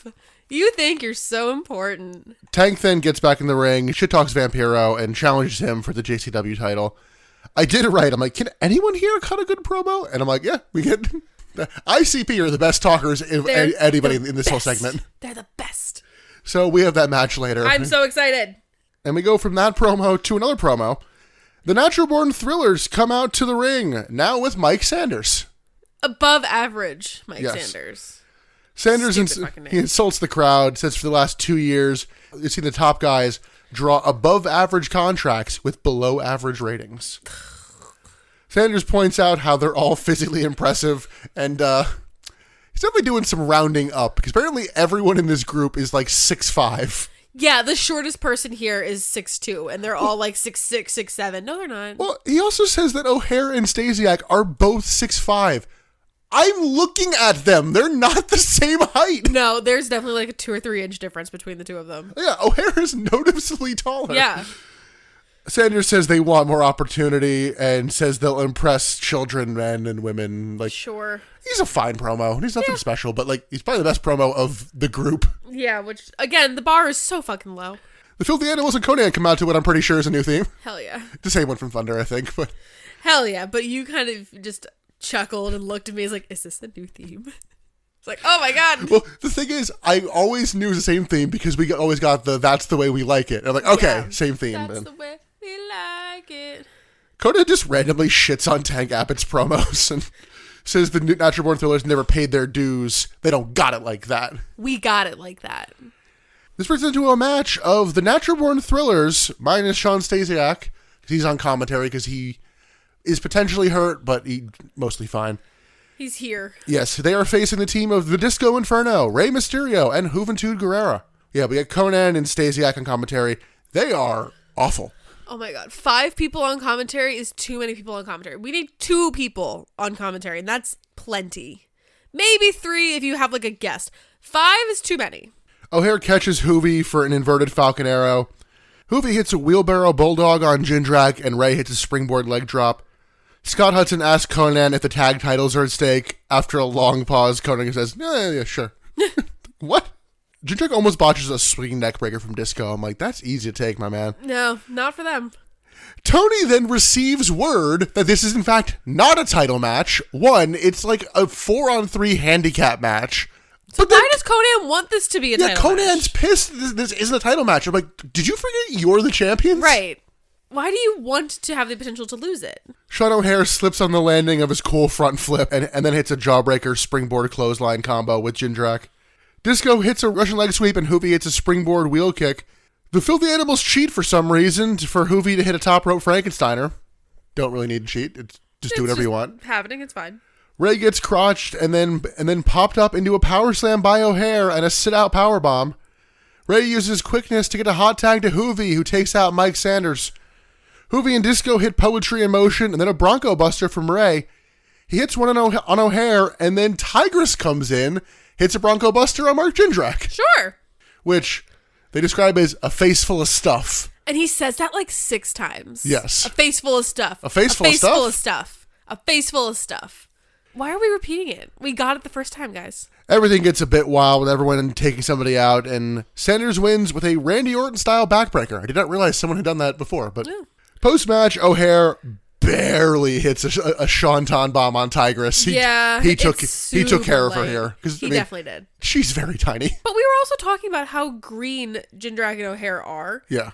You think you're so important. Tank then gets back in the ring, shit talks Vampiro, and challenges him for the JCW title. I did it right. I'm like, can anyone here cut a good promo? And I'm like, yeah, we get... ICP are the best talkers of anybody in this whole segment. They're the best. So we have that match later. I'm so excited. And we go from that promo to another promo. The Natural Born Thrillers come out to the ring, now with Mike Sanders. Above average Mike Sanders. Sanders he insults the crowd, says for the last 2 years, you've seen the top guys draw above average contracts with below average ratings. Sanders points out how they're all physically impressive, and he's definitely doing some rounding up, because apparently everyone in this group is like 6'5". Yeah, the shortest person here is 6'2", and they're all like 6'6", 6'7". No, they're not. Well, he also says that O'Hare and Stasiak are both 6'5". I'm looking at them. They're not the same height. No, there's definitely like a 2 or 3 inch difference between the two of them. Yeah, O'Hare is noticeably taller. Yeah. Sanders says they want more opportunity and says they'll impress children, men, and women. Like, sure. He's a fine promo. He's nothing special, but like he's probably the best promo of the group. Yeah, which, again, the bar is so fucking low. The Filthy Animals and Conan come out to what I'm pretty sure is a new theme. Hell yeah. The same one from Thunder, I think. But hell yeah, but you kind of just chuckled and looked at me as like, is this a new theme? It's like, oh my god. Well, the thing is, I always knew it was the same theme because we always got the that's the way we like it. And I'm like, okay, same theme. That's the way we like it. Conan just randomly shits on Tank Abbott's promos and says the Natural Born Thrillers never paid their dues. They don't got it like that. We got it like that. This brings into a match of the Natural Born Thrillers minus Sean Stasiak. He's on commentary because he is potentially hurt, but he's mostly fine. He's here. Yes, they are facing the team of the Disco Inferno, Rey Mysterio, and Juventud Guerrera. Yeah, we got Conan and Stasiak on commentary. They are awful. Oh my god. 5 people on commentary is too many people on commentary. We need 2 people on commentary, and that's plenty. Maybe 3 if you have like a guest. 5 is too many. O'Hare catches Hoovy for an inverted Falcon Arrow. Hoovy hits a wheelbarrow bulldog on Jindrak, and Ray hits a springboard leg drop. Scott Hudson asks Conan if the tag titles are at stake. After a long pause, Conan says, yeah, sure. What? Jindrak almost botches a swinging neck breaker from Disco. I'm like, that's easy to take, my man. No, not for them. Tony then receives word that this is, in fact, not a title match. One, it's like a 4-on-3 handicap match. So why does Conan want this to be a title match? Yeah, Conan's pissed this isn't a title match. I'm like, did you forget you're the champions? Right. Why do you want to have the potential to lose it? Sean O'Hare slips on the landing of his cool front flip and then hits a jawbreaker springboard clothesline combo with Jindrak. Disco hits a Russian leg sweep and Hoovy hits a springboard wheel kick. The Filthy Animals cheat for some reason for Hoovy to hit a top rope Frankensteiner. Don't really need to cheat. Just do whatever you want. Happening, it's fine. Ray gets crotched and then popped up into a power slam by O'Hare and a sit-out powerbomb. Ray uses quickness to get a hot tag to Hoovy, who takes out Mike Sanders. Hoovy and Disco hit Poetry in Motion and then a Bronco Buster from Ray. He hits one on O'Hare, and then Tigress comes in, hits a Bronco Buster on Mark Jindrak. Sure. Which they describe as a face full of stuff. And he says that like 6 times. Yes. A face full of stuff. A face full of stuff? Full of stuff. A face full of stuff. Why are we repeating it? We got it the first time, guys. Everything gets a bit wild with everyone taking somebody out, and Sanders wins with a Randy Orton-style backbreaker. I did not realize someone had done that before, but post-match, O'Haire barely hits a Shanton bomb on Tigress. He took care of her here. He definitely did. She's very tiny. But we were also talking about how green Jindrak and O'Haire are. Yeah.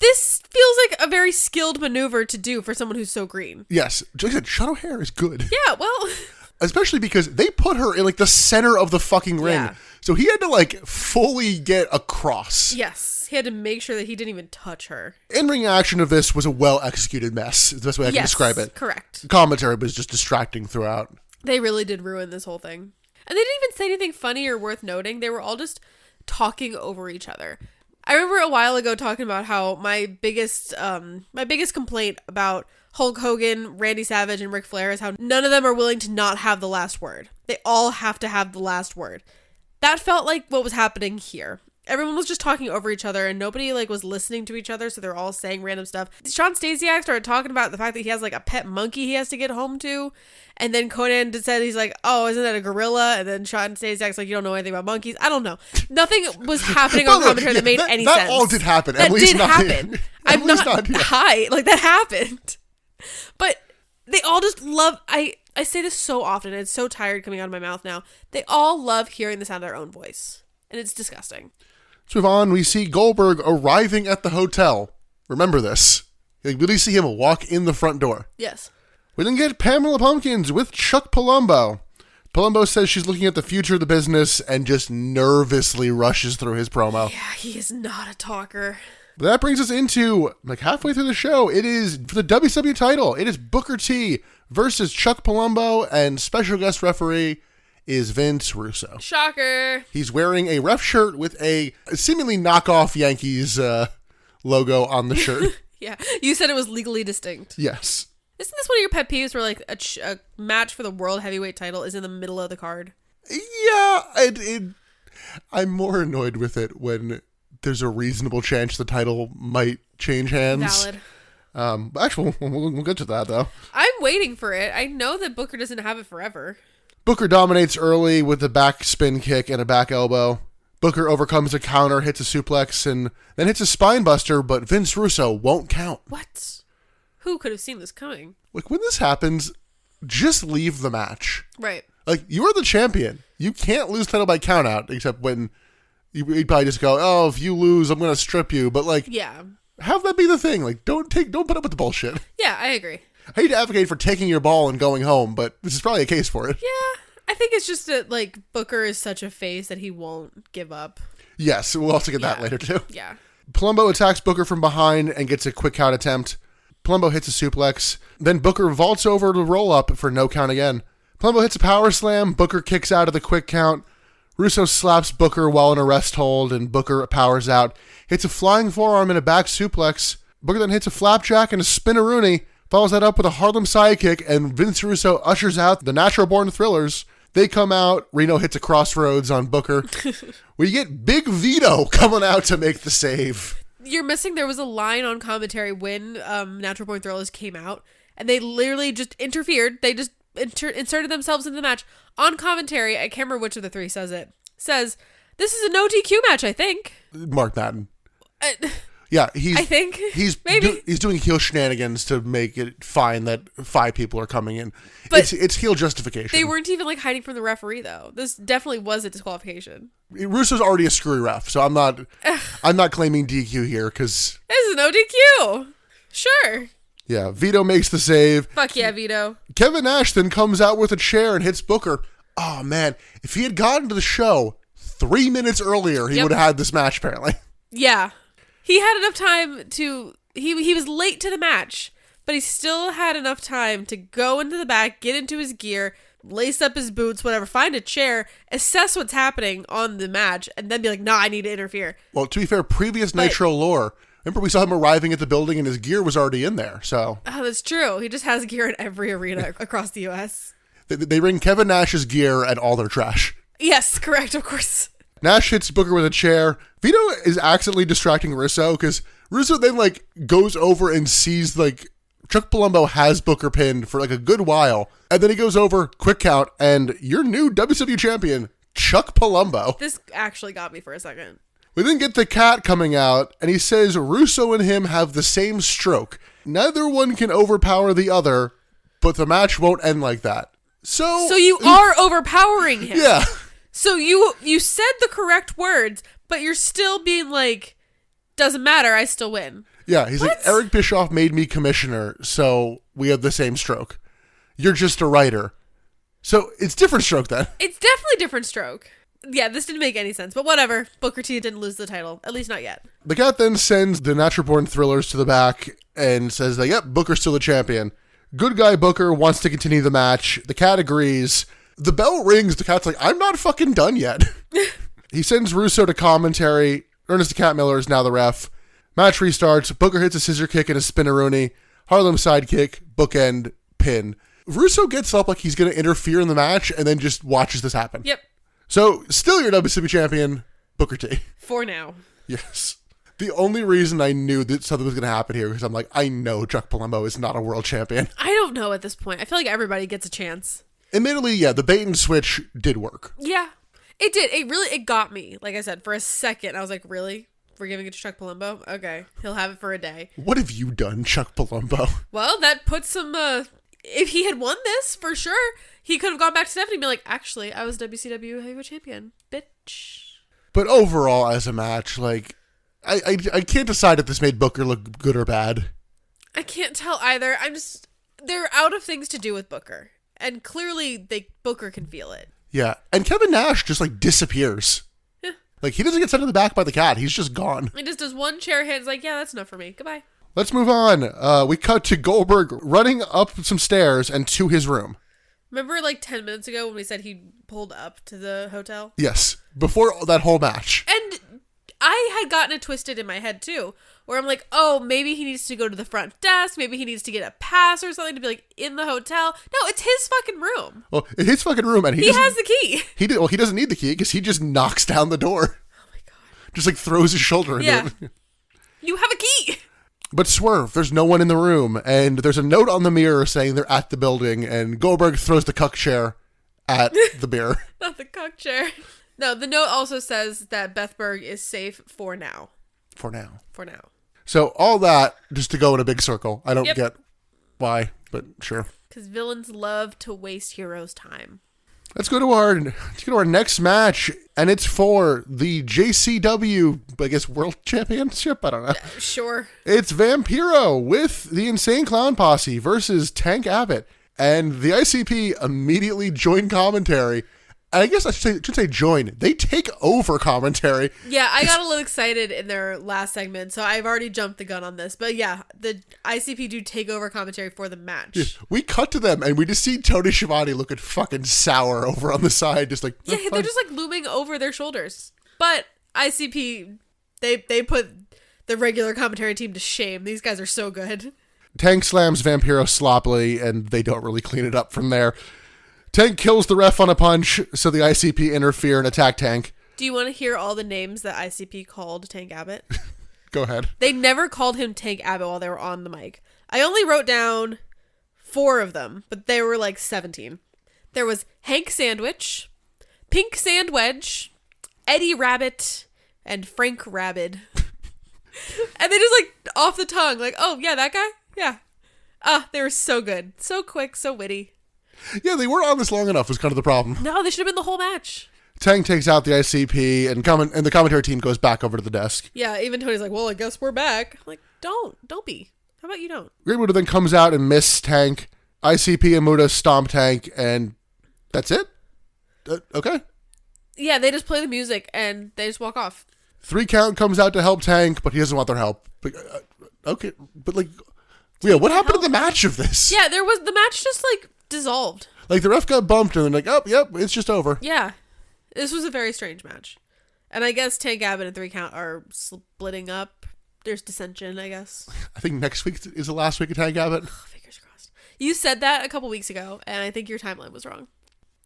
This feels like a very skilled maneuver to do for someone who's so green. Yes. Like I said, Sean O'Haire is good. Yeah, well... Especially because they put her in like the center of the fucking ring. Yeah. So he had to like fully get across. Yes. He had to make sure that he didn't even touch her. In-ring action of this was a well-executed mess. Is the best way I can describe it. Correct. Commentary was just distracting throughout. They really did ruin this whole thing. And they didn't even say anything funny or worth noting. They were all just talking over each other. I remember a while ago talking about how my biggest complaint about Hulk Hogan, Randy Savage, and Ric Flair is how none of them are willing to not have the last word. They all have to have the last word. That felt like what was happening here. Everyone was just talking over each other and nobody like was listening to each other, so they're all saying random stuff. Sean Stasiak started talking about the fact that he has like a pet monkey he has to get home to, and then Conan said he's like, oh, isn't that a gorilla? And then Sean Stasiak's like, you don't know anything about monkeys. I don't know. Nothing was happening on commentary that made any sense. That all did happen. That did happen. I'm not here. high. Like that happened. But they all just love, I say this so often, and it's so tired coming out of my mouth now. They all love hearing the sound of their own voice. And it's disgusting. Let's move on. We see Goldberg arriving at the hotel. Remember this. We really see him walk in the front door. Yes. We then get Pamela Pumpkins with Chuck Palumbo. Palumbo says she's looking at the future of the business and just nervously rushes through his promo. Yeah, he is not a talker. But that brings us into, like, halfway through the show. It is, for the WCW title, it is Booker T versus Chuck Palumbo, and special guest referee is Vince Russo. Shocker. He's wearing a ref shirt with a seemingly knockoff Yankees logo on the shirt. Yeah, you said it was legally distinct. Yes. Isn't this one of your pet peeves where like a match for the world heavyweight title is in the middle of the card? Yeah, I'm more annoyed with it when there's a reasonable chance the title might change hands. Valid. Actually, we'll get to that though. I'm waiting for it. I know that Booker doesn't have it forever. Booker dominates early with a back spin kick and a back elbow. Booker overcomes a counter, hits a suplex, and then hits a spine buster, but Vince Russo won't count. What? Who could have seen this coming? Like, when this happens, just leave the match. Right. Like, you're the champion. You can't lose title by countout, except when you'd probably just go, oh, if you lose, I'm going to strip you. But, like, yeah, have that be the thing. Like, don't put up with the bullshit. Yeah, I agree. I hate to advocate for taking your ball and going home, but this is probably a case for it. Yeah, I think it's just that, like, Booker is such a face that he won't give up. Yes, we'll also get that later, too. Yeah. Palumbo attacks Booker from behind and gets a quick count attempt. Palumbo hits a suplex. Then Booker vaults over to roll up for no count again. Palumbo hits a power slam. Booker kicks out of the quick count. Russo slaps Booker while in a rest hold, and Booker powers out. Hits a flying forearm and a back suplex. Booker then hits a flapjack and a spinneroonie. Follows that up with a Harlem sidekick, and Vince Russo ushers out the Natural Born Thrillers. They come out. Reno hits a crossroads on Booker. We get Big Vito coming out to make the save. You're missing, there was a line on commentary when Natural Born Thrillers came out, and they literally just interfered. They just inserted themselves into the match. On commentary, I can't remember which of the three says it, says, this is a no DQ match, I think. Mark Madden. Yeah, he's doing heel shenanigans to make it fine that 5 people are coming in. But it's heel justification. They weren't even like hiding from the referee though. This definitely was a disqualification. Russo's already a screwy ref, so I'm not claiming DQ here because this is no DQ. Sure. Yeah, Vito makes the save. Fuck yeah, Vito. Kevin Nash then comes out with a chair and hits Booker. Oh man, if he had gotten to the show 3 minutes earlier, he would have had this match apparently. Yeah. He had enough time to... He was late to the match, but he still had enough time to go into the back, get into his gear, lace up his boots, whatever, find a chair, assess what's happening on the match, and then be like, nah, I need to interfere. Well, to be fair, previous Nitro lore, remember we saw him arriving at the building and his gear was already in there, so... Oh, that's true. He just has gear in every arena across the U.S. They bring Kevin Nash's gear and all their trash. Yes, correct, of course. Nash hits Booker with a chair. Vito is accidentally distracting Russo because Russo then, like, goes over and sees, like, Chuck Palumbo has Booker pinned for, like, a good while. And then he goes over, quick count, and your new WCW champion, Chuck Palumbo. This actually got me for a second. We then get the cat coming out, and he says Russo and him have the same stroke. Neither one can overpower the other, but the match won't end like that. So you are overpowering him. Yeah. So you said the correct words, but you're still being like, doesn't matter, I still win. Yeah, he's like, Eric Bischoff made me commissioner, so we have the same stroke. You're just a writer. So it's different stroke then. It's definitely different stroke. Yeah, this didn't make any sense, but whatever. Booker T didn't lose the title, at least not yet. The cat then sends the Natural-Born Thrillers to the back and says that, yep, Booker's still the champion. Good guy Booker wants to continue the match. The cat agrees. The bell rings. The cat's like, I'm not fucking done yet. He sends Russo to commentary. Ernest the Cat Miller is now the ref. Match restarts. Booker hits a scissor kick and a spinneroonie. Harlem sidekick, bookend, pin. Russo gets up like he's going to interfere in the match and then just watches this happen. Yep. So, still your WCW champion, Booker T. For now. Yes. The only reason I knew that something was going to happen here because I'm like, I know Chuck Palumbo is not a world champion. I don't know at this point. I feel like everybody gets a chance. Admittedly, yeah, the bait and switch did work. Yeah, it did. It got me. Like I said, for a second, I was like, really? We're giving it to Chuck Palumbo? Okay, he'll have it for a day. What have you done, Chuck Palumbo? Well, that puts some, if he had won this, for sure, he could have gone back to Stephanie and be like, actually, I was WCW Heavyweight Champion, bitch. But overall, as a match, like, I can't decide if this made Booker look good or bad. I can't tell either. They're out of things to do with Booker. And clearly, Booker can feel it. Yeah, and Kevin Nash just, like, disappears. Yeah. Like, he doesn't get sent to the back by the cat. He's just gone. He just does one chair hit. It's like, yeah, that's enough for me. Goodbye. Let's move on. We cut to Goldberg running up some stairs and to his room. Remember like 10 minutes ago when we said he pulled up to the hotel? Yes, before that whole match. And I had gotten it twisted in my head too, where I'm like, oh, maybe he needs to go to the front desk. Maybe he needs to get a pass or something to be like in the hotel. No, it's his fucking room. Well, it's his fucking room, and he has the key. He doesn't need the key because he just knocks down the door. Oh my god! Just like throws his shoulder into it. You have a key. But swerve, there's no one in the room, and there's a note on the mirror saying they're at the building, and Goldberg throws the cuck chair at the mirror. Not the cuck chair. No, the note also says that Bethberg is safe for now. For now. For now. So all that just to go in a big circle. I don't get why, but sure. Because villains love to waste heroes' time. Let's go to our next match, and it's for the JCW, I guess, World Championship? I don't know. Sure. It's Vampiro with the Insane Clown Posse versus Tank Abbott. And the ICP immediately join commentary. And I guess I should say join. They take over commentary. Yeah, I got a little excited in their last segment, so I've already jumped the gun on this. But yeah, the ICP do take over commentary for the match. Yeah, we cut to them, and we just see Tony Schiavone looking fucking sour over on the side, just like... Yeah, they're just like looming over their shoulders. But ICP, they put the regular commentary team to shame. These guys are so good. Tank slams Vampiro sloppily, and they don't really clean it up from there. Tank kills the ref on a punch, so the ICP interfere and attack Tank. Do you want to hear all the names that ICP called Tank Abbott? Go ahead. They never called him Tank Abbott while they were on the mic. I only wrote down 4 of them, but they were like 17. There was Hank Sandwich, Pink Sandwedge, Eddie Rabbit, and Frank Rabid. And they just like off the tongue, like, oh yeah, that guy? Yeah. They were so good. So quick, so witty. Yeah, they weren't on this long enough was kind of the problem. No, they should have been the whole match. Tank takes out the ICP, and the commentary team goes back over to the desk. Yeah, even Tony's like, well, I guess we're back. I'm like, don't be. How about you don't? Great Muta then comes out and misses Tank. ICP and Muta stomp Tank, and that's it? Okay. Yeah, they just play the music, and they just walk off. 3 Count comes out to help Tank, but he doesn't want their help. But, okay, but like, yeah, what happened to the match of this? Yeah, the match just like dissolved. Like the ref got bumped and they're like, oh, yep, it's just over. Yeah. This was a very strange match. And I guess Tank Abbott and 3 Count are splitting up. There's dissension, I guess. I think next week is the last week of Tank Abbott. Oh, fingers crossed. You said that a couple weeks ago, and I think your timeline was wrong.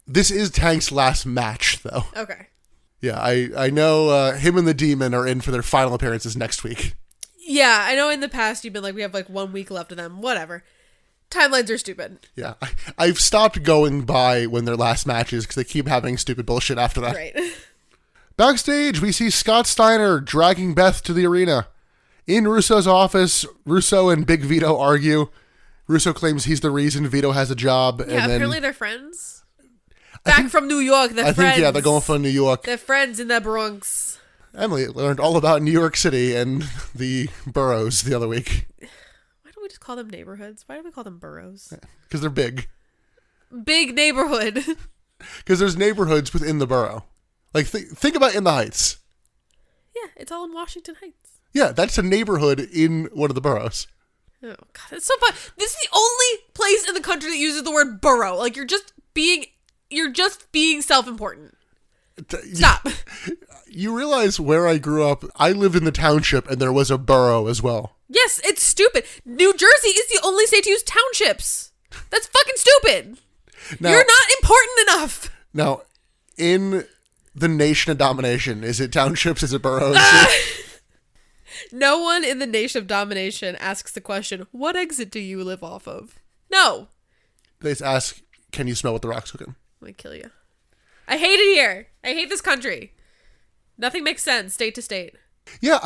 This is Tank's last match, though. Okay. Yeah, I know him and the Demon are in for their final appearances next week. Yeah, I know in the past you've been like, we have like 1 week left of them. Whatever. Timelines are stupid. Yeah. I've stopped going by when their last matches because they keep having stupid bullshit after that. Right. Backstage, we see Scott Steiner dragging Beth to the arena. In Russo's office, Russo and Big Vito argue. Russo claims he's the reason Vito has a job. Yeah, and then, apparently they're friends. Back from New York, they're friends. I think, yeah, they're going from New York. They're friends in the Bronx. Emily learned all about New York City and the boroughs the other week. Why don't we just call them neighborhoods? Why do we call them boroughs? Because they're big. Big neighborhood. Because there's neighborhoods within the borough. Like, think about In the Heights. Yeah, it's all in Washington Heights. Yeah, that's a neighborhood in one of the boroughs. Oh, God, that's so fun. This is the only place in the country that uses the word borough. Like, you're just being self-important. Stop. You realize where I grew up, I lived in the township and there was a borough as well. Yes, it's stupid. New Jersey is the only state to use townships. That's fucking stupid. Now, you're not important enough. Now, in the nation of domination, is it townships? Is it boroughs? No one in the nation of domination asks the question, what exit do you live off of? No. They just ask, can you smell what the Rock's cooking? I'm going to kill you. I hate it here. I hate this country. Nothing makes sense, state to state. Yeah,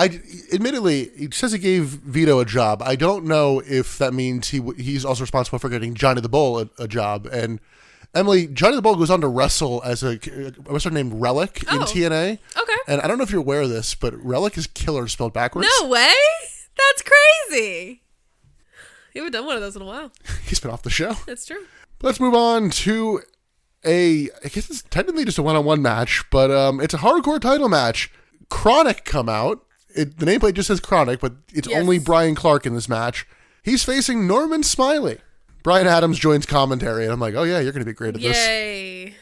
admittedly, he says he gave Vito a job. I don't know if that means he's also responsible for getting Johnny the Bull a job. And Emily, Johnny the Bull goes on to wrestle as a wrestler named Relic in TNA. Okay. And I don't know if you're aware of this, but Relic is killer spelled backwards. No way. That's crazy. You haven't done one of those in a while. He's been off the show. That's true. Let's move on to I guess it's technically just a one-on-one match, but it's a hardcore title match. Chronic come out. The nameplate just says Chronic, but it's only Brian Clark in this match. He's facing Norman Smiley. Brian Adams joins commentary, and I'm like, oh yeah, you're going to be great at this. Yay.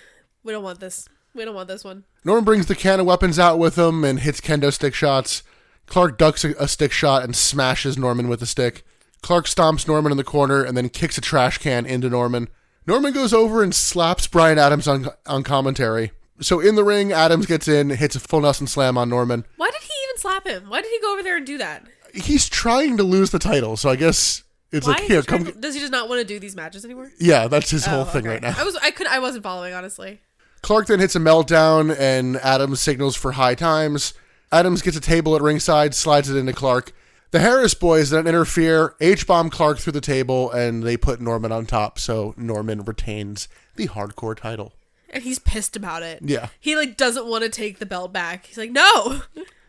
We don't want this. We don't want this one. Norman brings the can of weapons out with him and hits kendo stick shots. Clark ducks a stick shot and smashes Norman with a stick. Clark stomps Norman in the corner and then kicks a trash can into Norman. Norman goes over and slaps Brian Adams on commentary. So in the ring, Adams gets in, hits a full Nelson slam on Norman. Why did he even slap him? Why did he go over there and do that? He's trying to lose the title, so I guess it's like, here, come. Does he just not want to do these matches anymore? Yeah, that's his whole thing right now. I wasn't following, honestly. Clark then hits a meltdown, and Adams signals for high times. Adams gets a table at ringside, slides it into Clark. The Harris boys then interfere, H-bomb Clark through the table, and they put Norman on top, so Norman retains the hardcore title. And he's pissed about it. Yeah. He, doesn't want to take the belt back. He's like, no!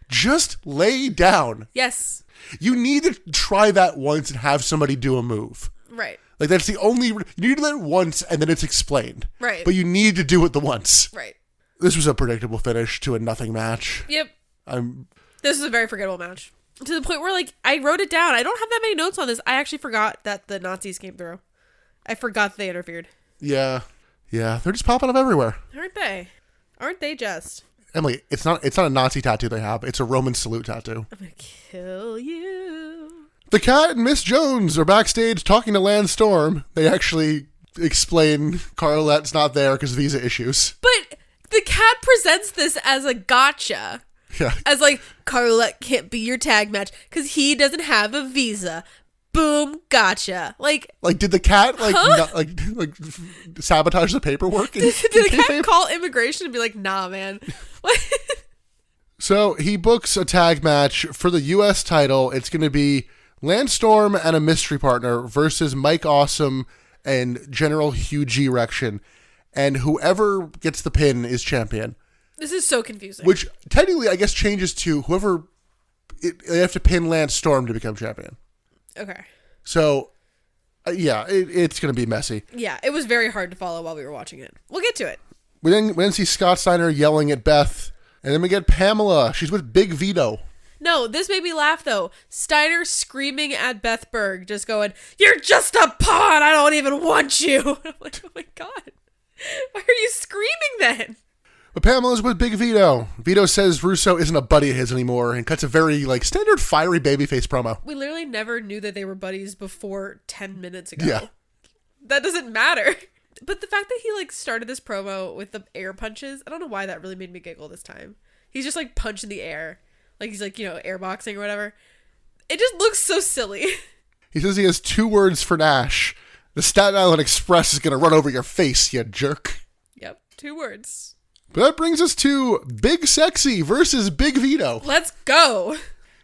Just lay down. Yes. You need to try that once and have somebody do a move. Right. That's the only... You need to do that once, and then it's explained. Right. But you need to do it the once. Right. This was a predictable finish to a nothing match. Yep. This is a very forgettable match. To the point where, I wrote it down. I don't have that many notes on this. I actually forgot that the Nazis came through. I forgot that they interfered. Yeah. Yeah. They're just popping up everywhere. Aren't they? Aren't they just? Emily, it's not a Nazi tattoo they have. It's a Roman salute tattoo. I'm gonna kill you. The Cat and Miss Jones are backstage talking to Lance Storm. They actually explain Carlette's not there because of visa issues. But the Cat presents this as a gotcha. Yeah. As Carlette can't be your tag match because he doesn't have a visa. Boom, gotcha. Did the Cat sabotage the paperwork? Did the Cat call immigration and be like, nah, man? So he books a tag match for the U.S. title. It's going to be Lance Storm and a mystery partner versus Mike Awesome and General Hugh G. Rection. And whoever gets the pin is champion. This is so confusing. Which technically, I guess, changes to whoever... They have to pin Lance Storm to become champion. Okay. So, it's going to be messy. Yeah, it was very hard to follow while we were watching it. We'll get to it. We then see Scott Steiner yelling at Beth. And then we get Pamela. She's with Big Vito. No, this made me laugh, though. Steiner screaming at Beth Berg, just going, "You're just a pawn! I don't even want you!" I'm like, oh my God. Why are you screaming then? But Pamela's with Big Vito. Vito says Russo isn't a buddy of his anymore and cuts a very standard fiery babyface promo. We literally never knew that they were buddies before 10 minutes ago. Yeah. That doesn't matter. But the fact that he started this promo with the air punches, I don't know why that really made me giggle this time. He's just punching the air. He's airboxing or whatever. It just looks so silly. He says he has 2 words for Nash. The Staten Island Express is going to run over your face, you jerk. Yep, 2 words. But that brings us to Big Sexy versus Big Vito. Let's go.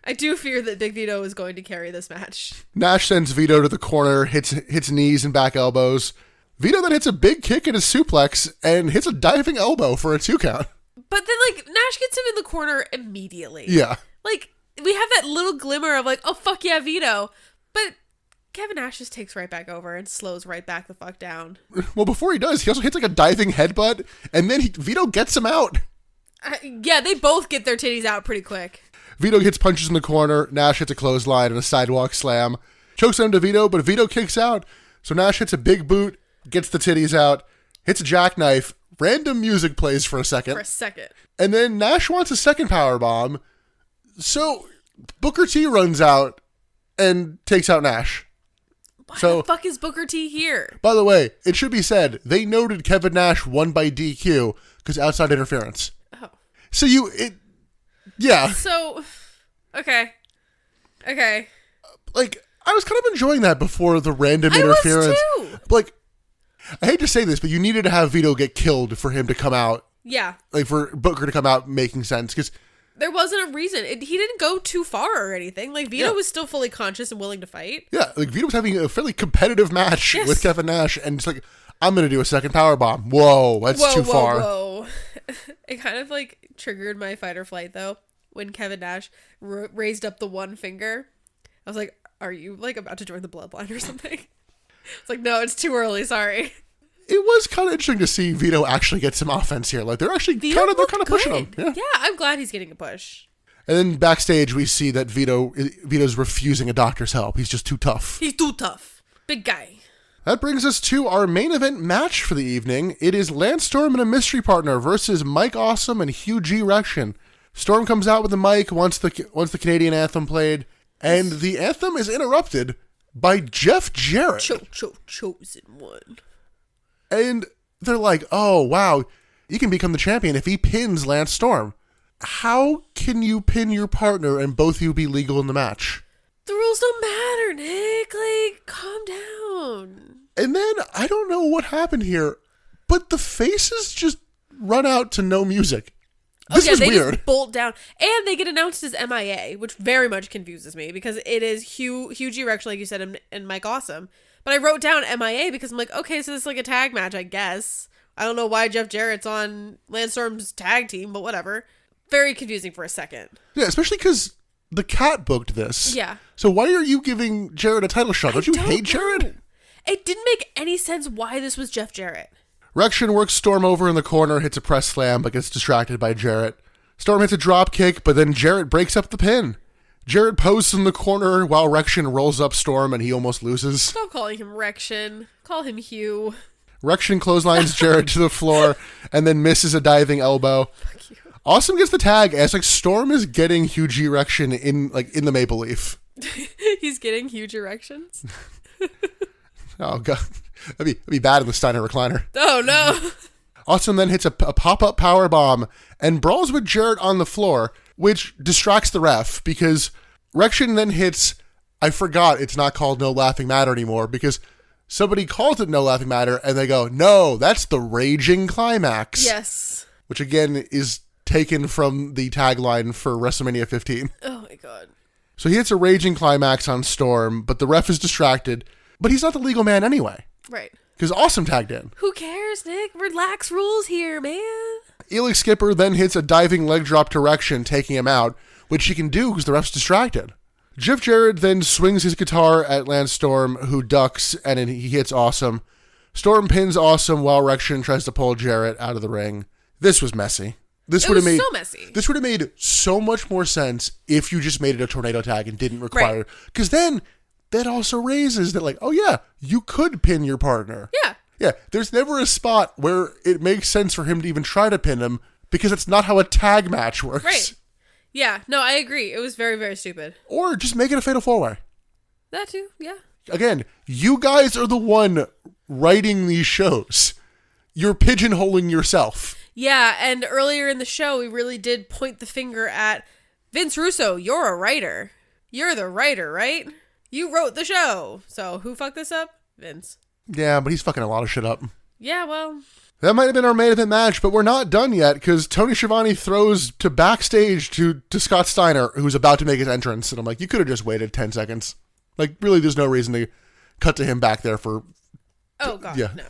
I do fear that Big Vito is going to carry this match. Nash sends Vito to the corner, hits knees and back elbows. Vito then hits a big kick and a suplex and hits a diving elbow for a 2 count. But then, like, Nash gets him in the corner immediately. Yeah. Like, we have that little glimmer of, like, oh, fuck yeah, Vito. But Kevin Nash just takes right back over and slows right back the fuck down. Well, before he does, he also hits, like, a diving headbutt, and then Vito gets him out. Yeah, they both get their titties out pretty quick. Vito hits punches in the corner. Nash hits a clothesline and a sidewalk slam. Chokes on to Vito, but Vito kicks out. So Nash hits a big boot, gets the titties out, hits a jackknife. Random music plays for a second. And then Nash wants a second powerbomb. So Booker T runs out and takes out Nash. Why the fuck is Booker T here? By the way, it should be said, they noted Kevin Nash won by DQ because outside interference. Oh. So yeah. So, okay. Like, I was kind of enjoying that before the random interference. I was too. Like, I hate to say this, but you needed to have Vito get killed for him to come out. Yeah. Like, for Booker to come out making sense. Because there wasn't a reason. He didn't go too far or anything. Like, Vito was still fully conscious and willing to fight. Yeah, like, Vito was having a fairly competitive match with Kevin Nash. And it's like, I'm going to do a second powerbomb. Whoa, that's too far. Whoa. It kind of, like, triggered my fight or flight, though. When Kevin Nash raised up the one finger. I was like, are you, like, about to join the bloodline or something? It's like, no, it's too early, sorry. It was kind of interesting to see Vito actually get some offense here. Like, they're actually kind of pushing him. Yeah, I'm glad he's getting a push. And then backstage, we see that Vito's refusing a doctor's help. He's just too tough. He's too tough. Big guy. That brings us to our main event match for the evening. It is Lance Storm and a mystery partner versus Mike Awesome and Hugh G. Rection. Storm comes out with the mic once the Canadian anthem played, and the anthem is interrupted by Jeff Jarrett. Chosen one. And they're like, oh, wow, you can become the champion if he pins Lance Storm. How can you pin your partner and both of you be legal in the match? The rules don't matter, Nick. Like, calm down. And then, I don't know what happened here, but the faces just run out to no music. This is weird. Just bolt down. And they get announced as MIA, which very much confuses me because it is Hugh G. Rection, like you said, and Mike Awesome. But I wrote down MIA because I'm like, okay, so this is like a tag match, I guess. I don't know why Jeff Jarrett's on Lance Storm's tag team, but whatever. Very confusing for a second. Yeah, especially because the Cat booked this. Yeah. So why are you giving Jarrett a title shot? Don't you hate Jarrett? It didn't make any sense why this was Jeff Jarrett. Rection works Storm over in the corner, hits a press slam, but gets distracted by Jarrett. Storm hits a drop kick, but then Jarrett breaks up the pin. Jarrett poses in the corner while Rection rolls up Storm and he almost loses. Stop calling him Rection. Call him Hugh. Rection clotheslines Jarrett to the floor and then misses a diving elbow. Fuck you. Awesome gets the tag as like Storm is getting Hugh G. Rection in the Maple Leaf. He's getting huge erections. Oh god, that'd be bad in the Steiner recliner. Oh no. Awesome then hits a pop-up power bomb and brawls with Jarrett on the floor, which distracts the ref because Rection then hits, I forgot it's not called No Laughing Matter anymore because somebody calls it No Laughing Matter and they go, no, that's the Raging Climax. Yes. Which again is taken from the tagline for WrestleMania 15. Oh my god. So he hits a Raging Climax on Storm, but the ref is distracted. But he's not the legal man anyway. Right. Because Awesome tagged in. Who cares, Nick? Relax rules here, man. Elix Skipper then hits a diving leg drop to Rection, taking him out, which he can do because the ref's distracted. Jeff Jarrett then swings his guitar at Lance Storm, who ducks, and then he hits Awesome. Storm pins Awesome while Rection tries to pull Jarrett out of the ring. This was messy. It was so messy. This would have made so much more sense if you just made it a tornado tag and didn't require... Because then... that also raises that, like, oh yeah, you could pin your partner. Yeah. Yeah, there's never a spot where it makes sense for him to even try to pin him because that's not how a tag match works. Right. Yeah, no, I agree. It was very, very stupid. Or just make it a fatal four-way. That too, yeah. Again, you guys are the one writing these shows. You're pigeonholing yourself. Yeah, and earlier in the show, we really did point the finger at Vince Russo, you're a writer. You're the writer, right? You wrote the show. So who fucked this up? Vince. Yeah, but he's fucking a lot of shit up. Yeah, well. That might have been our main event match, but we're not done yet because Tony Schiavone throws to backstage to Scott Steiner, who's about to make his entrance. And I'm like, you could have just waited 10 seconds. Like, really, there's no reason to cut to him back there for... Oh, God, yeah. no.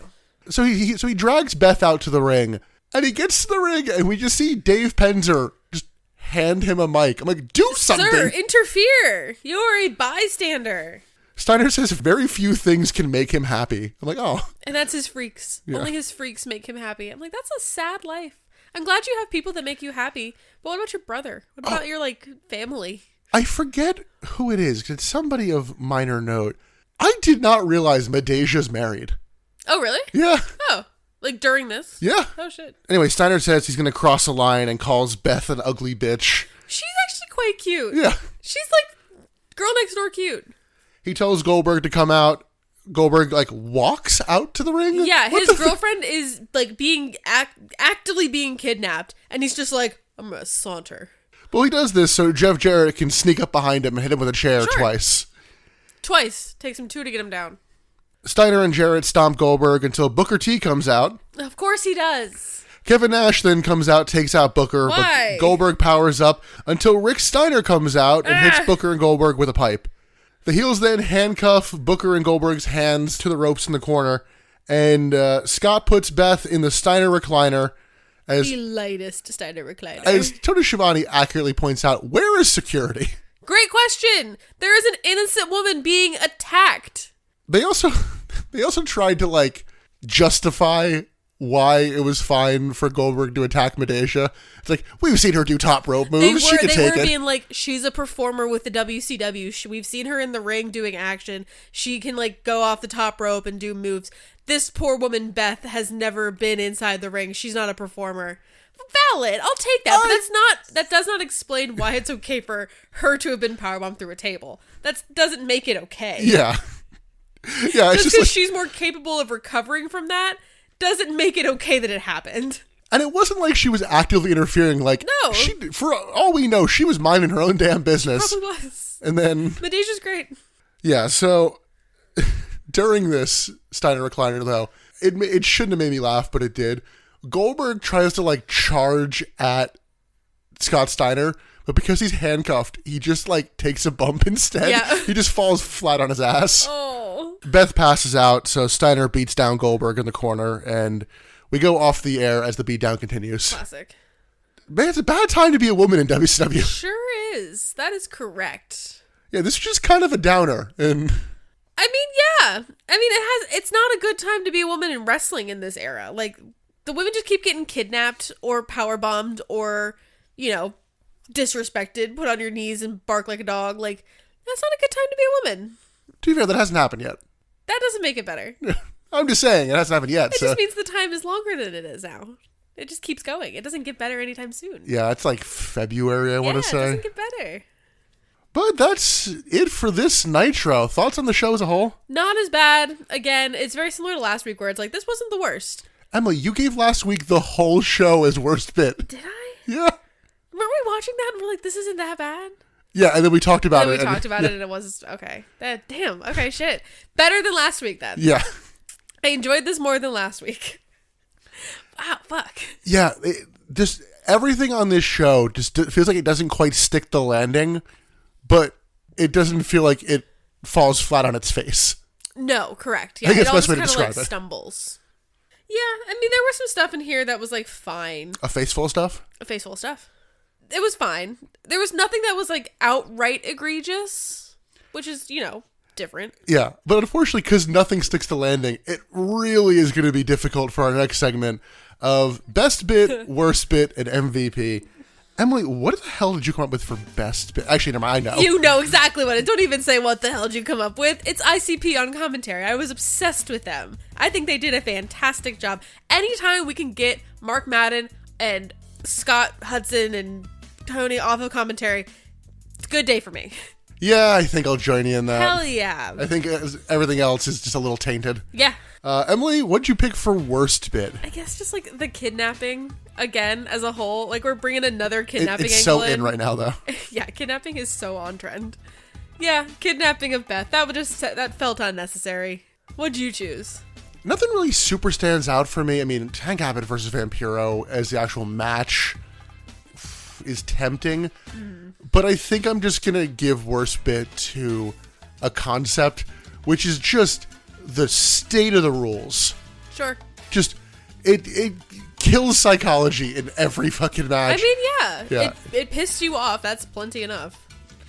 So he drags Beth out to the ring, and he gets to the ring, and we just see Dave Penzer just hand him a mic. I'm like, do something! Sir, interfere! You're a bystander. Steiner says very few things can make him happy. I'm like, oh. And that's his freaks. Yeah. Only his freaks make him happy. I'm like, that's a sad life. I'm glad you have people that make you happy, but what about your brother? What about your, like, family? I forget who it is. It's somebody of minor note. I did not realize Medeja's married. Oh, really? Yeah. Oh, like during this? Yeah. Oh, shit. Anyway, Steiner says he's going to cross a line and calls Beth an ugly bitch. She's actually quite cute. Yeah. She's like girl next door cute. He tells Goldberg to come out. Goldberg, like, walks out to the ring? Yeah, his girlfriend is, like, being actively being kidnapped, and he's just like, I'm going to saunter. Well, he does this so Jeff Jarrett can sneak up behind him and hit him with a chair twice. Twice. Takes him 2 to get him down. Steiner and Jarrett stomp Goldberg until Booker T comes out. Of course he does. Kevin Nash then comes out, takes out Booker, Why? but Goldberg powers up until Rick Steiner comes out and hits Booker and Goldberg with a pipe. The heels then handcuff Booker and Goldberg's hands to the ropes in the corner, and Scott puts Beth in the Steiner recliner. The lightest Steiner recliner. As Tony Schiavone accurately points out, where is security? Great question. There is an innocent woman being attacked. They also tried to, like, justify why it was fine for Goldberg to attack Medeja. It's like, we've seen her do top rope moves. She can take it. They were being like, she's a performer with the WCW. We've seen her in the ring doing action. She can, like, go off the top rope and do moves. This poor woman, Beth, has never been inside the ring. She's not a performer. Valid. I'll take that. But that does not explain why it's okay for her to have been powerbombed through a table. That doesn't make it okay. Yeah. Yeah. Just because she's more capable of recovering from that doesn't make it okay that it happened. And it wasn't like she was actively interfering. Like, no. For all we know, she was minding her own damn business. She probably was. And then... Medeja's great. Yeah, so during this Steiner recliner, though, it shouldn't have made me laugh, but it did. Goldberg tries to, like, charge at Scott Steiner, but because he's handcuffed, he just, like, takes a bump instead. Yeah. He just falls flat on his ass. Oh. Beth passes out, so Steiner beats down Goldberg in the corner, and we go off the air as the beatdown continues. Classic. Man, it's a bad time to be a woman in WCW. Sure is. That is correct. Yeah, this is just kind of a downer. And I mean, yeah. I mean, it's not a good time to be a woman in wrestling in this era. Like, the women just keep getting kidnapped or powerbombed or, you know, disrespected, put on your knees and bark like a dog. Like, that's not a good time to be a woman. To be fair, that hasn't happened yet. That doesn't make it better. I'm just saying, it hasn't happened yet. It just means the time is longer than it is now. It just keeps going. It doesn't get better anytime soon. Yeah, it's like February, I want to say. Yeah, it doesn't get better. But that's it for this Nitro. Thoughts on the show as a whole? Not as bad. Again, it's very similar to last week where it's like, this wasn't the worst. Emily, you gave last week the whole show as worst bit. Did I? Yeah. Weren't we watching that and we're like, this isn't that bad? Yeah, and then we talked about it. We talked about it and it was, okay. Damn, okay, shit. Better than last week then. Yeah. I enjoyed this more than last week. Wow, fuck. Yeah, just everything on this show just feels like it doesn't quite stick the landing, but it doesn't feel like it falls flat on its face. No, correct. Yeah, I think that's it the best way to all just describe kind of like it. stumbles. Yeah, I mean, there was some stuff in here that was like fine. A face full of stuff? A face full of stuff. It was fine. There was nothing that was like outright egregious, which is, you know, different. Yeah, but unfortunately, because nothing sticks to landing, it really is going to be difficult for our next segment of best bit, worst bit, and MVP. Emily, what the hell did you come up with for best bit? Actually, never mind, I know. You know exactly what it. Don't even say what the hell did you come up with. It's ICP on commentary. I was obsessed with them. I think they did a fantastic job. Anytime we can get Mark Madden and Scott Hudson and Tony off of commentary, it's a good day for me. Yeah, I think I'll join you in that. Hell yeah. I think everything else is just a little tainted. Yeah. Emily, what'd you pick for worst bit? I guess just like the kidnapping again as a whole. Like we're bringing another kidnapping It's angle so in right now, though. Yeah, kidnapping is so on trend. Yeah, kidnapping of Beth. That felt unnecessary. What'd you choose? Nothing really super stands out for me. I mean, Tank Abbott versus Vampiro as the actual match is tempting. But I think I'm just going to give worst bit to a concept, which is just the state of the rules. Sure. Just, it kills psychology in every fucking match. I mean, yeah. It pissed you off. That's plenty enough.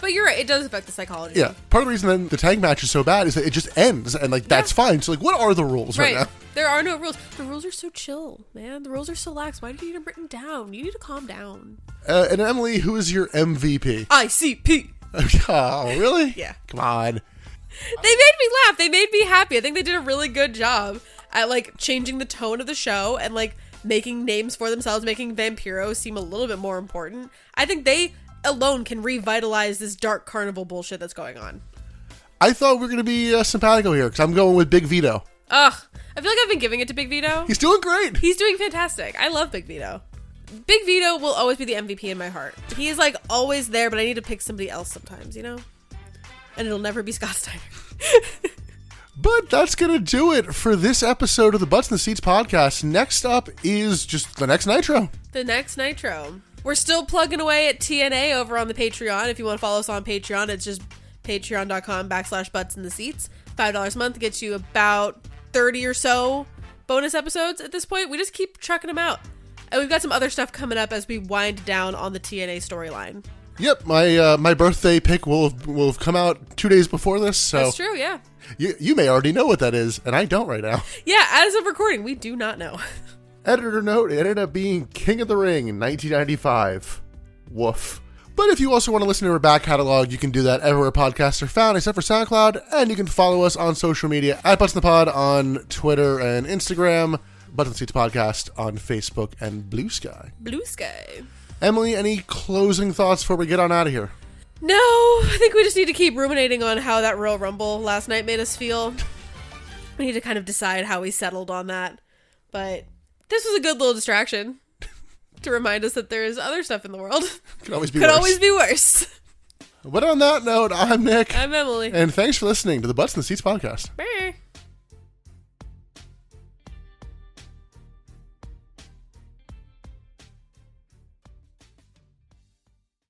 But you're right. It does affect the psychology. Yeah. Part of the reason then the tank match is so bad is that it just ends. And, like, that's fine. So, like, what are the rules right now? There are no rules. The rules are so chill, man. The rules are so lax. Why do you need them written down? You need to calm down. And Emily, who is your MVP? ICP. Oh, really? Yeah. Come on. They made me laugh. They made me happy. I think they did a really good job at, like, changing the tone of the show and, like, making names for themselves, making Vampiro seem a little bit more important. I think they alone can revitalize this dark carnival bullshit that's going on. I thought we were going to be simpatico here because I'm going with Big Vito. Ugh. I feel like I've been giving it to Big Vito. He's doing great. He's doing fantastic. I love Big Vito. Big Vito will always be the MVP in my heart. He is, like, always there, but I need to pick somebody else sometimes, you know? And it'll never be Scott Steiner. But that's going to do it for this episode of the Butts in the Seats podcast. Next up is just the next Nitro. The next Nitro. We're still plugging away at TNA over on the Patreon. If you want to follow us on Patreon, it's just patreon.com/buttsintheseats. $5 a month gets you about 30 or so bonus episodes at this point. We just keep trucking them out. And we've got some other stuff coming up as we wind down on the TNA storyline. Yep, my birthday pick will have come out 2 days before this. So that's true, yeah. You may already know what that is, and I don't right now. Yeah, as of recording, we do not know. Editor note, it ended up being King of the Ring in 1995. Woof. But if you also want to listen to our back catalog, you can do that everywhere podcasts are found, except for SoundCloud, and you can follow us on social media at Butts in the Pod on Twitter and Instagram, Butts in the Seats Podcast on Facebook and Blue Sky. Blue Sky. Emily, any closing thoughts before we get on out of here? No, I think we just need to keep ruminating on how that Royal Rumble last night made us feel. We need to kind of decide how we settled on that. But this was a good little distraction to remind us that there's other stuff in the world. Could always be worse. But on that note, I'm Nick. I'm Emily. And thanks for listening to the Butts in the Seats podcast. Bye.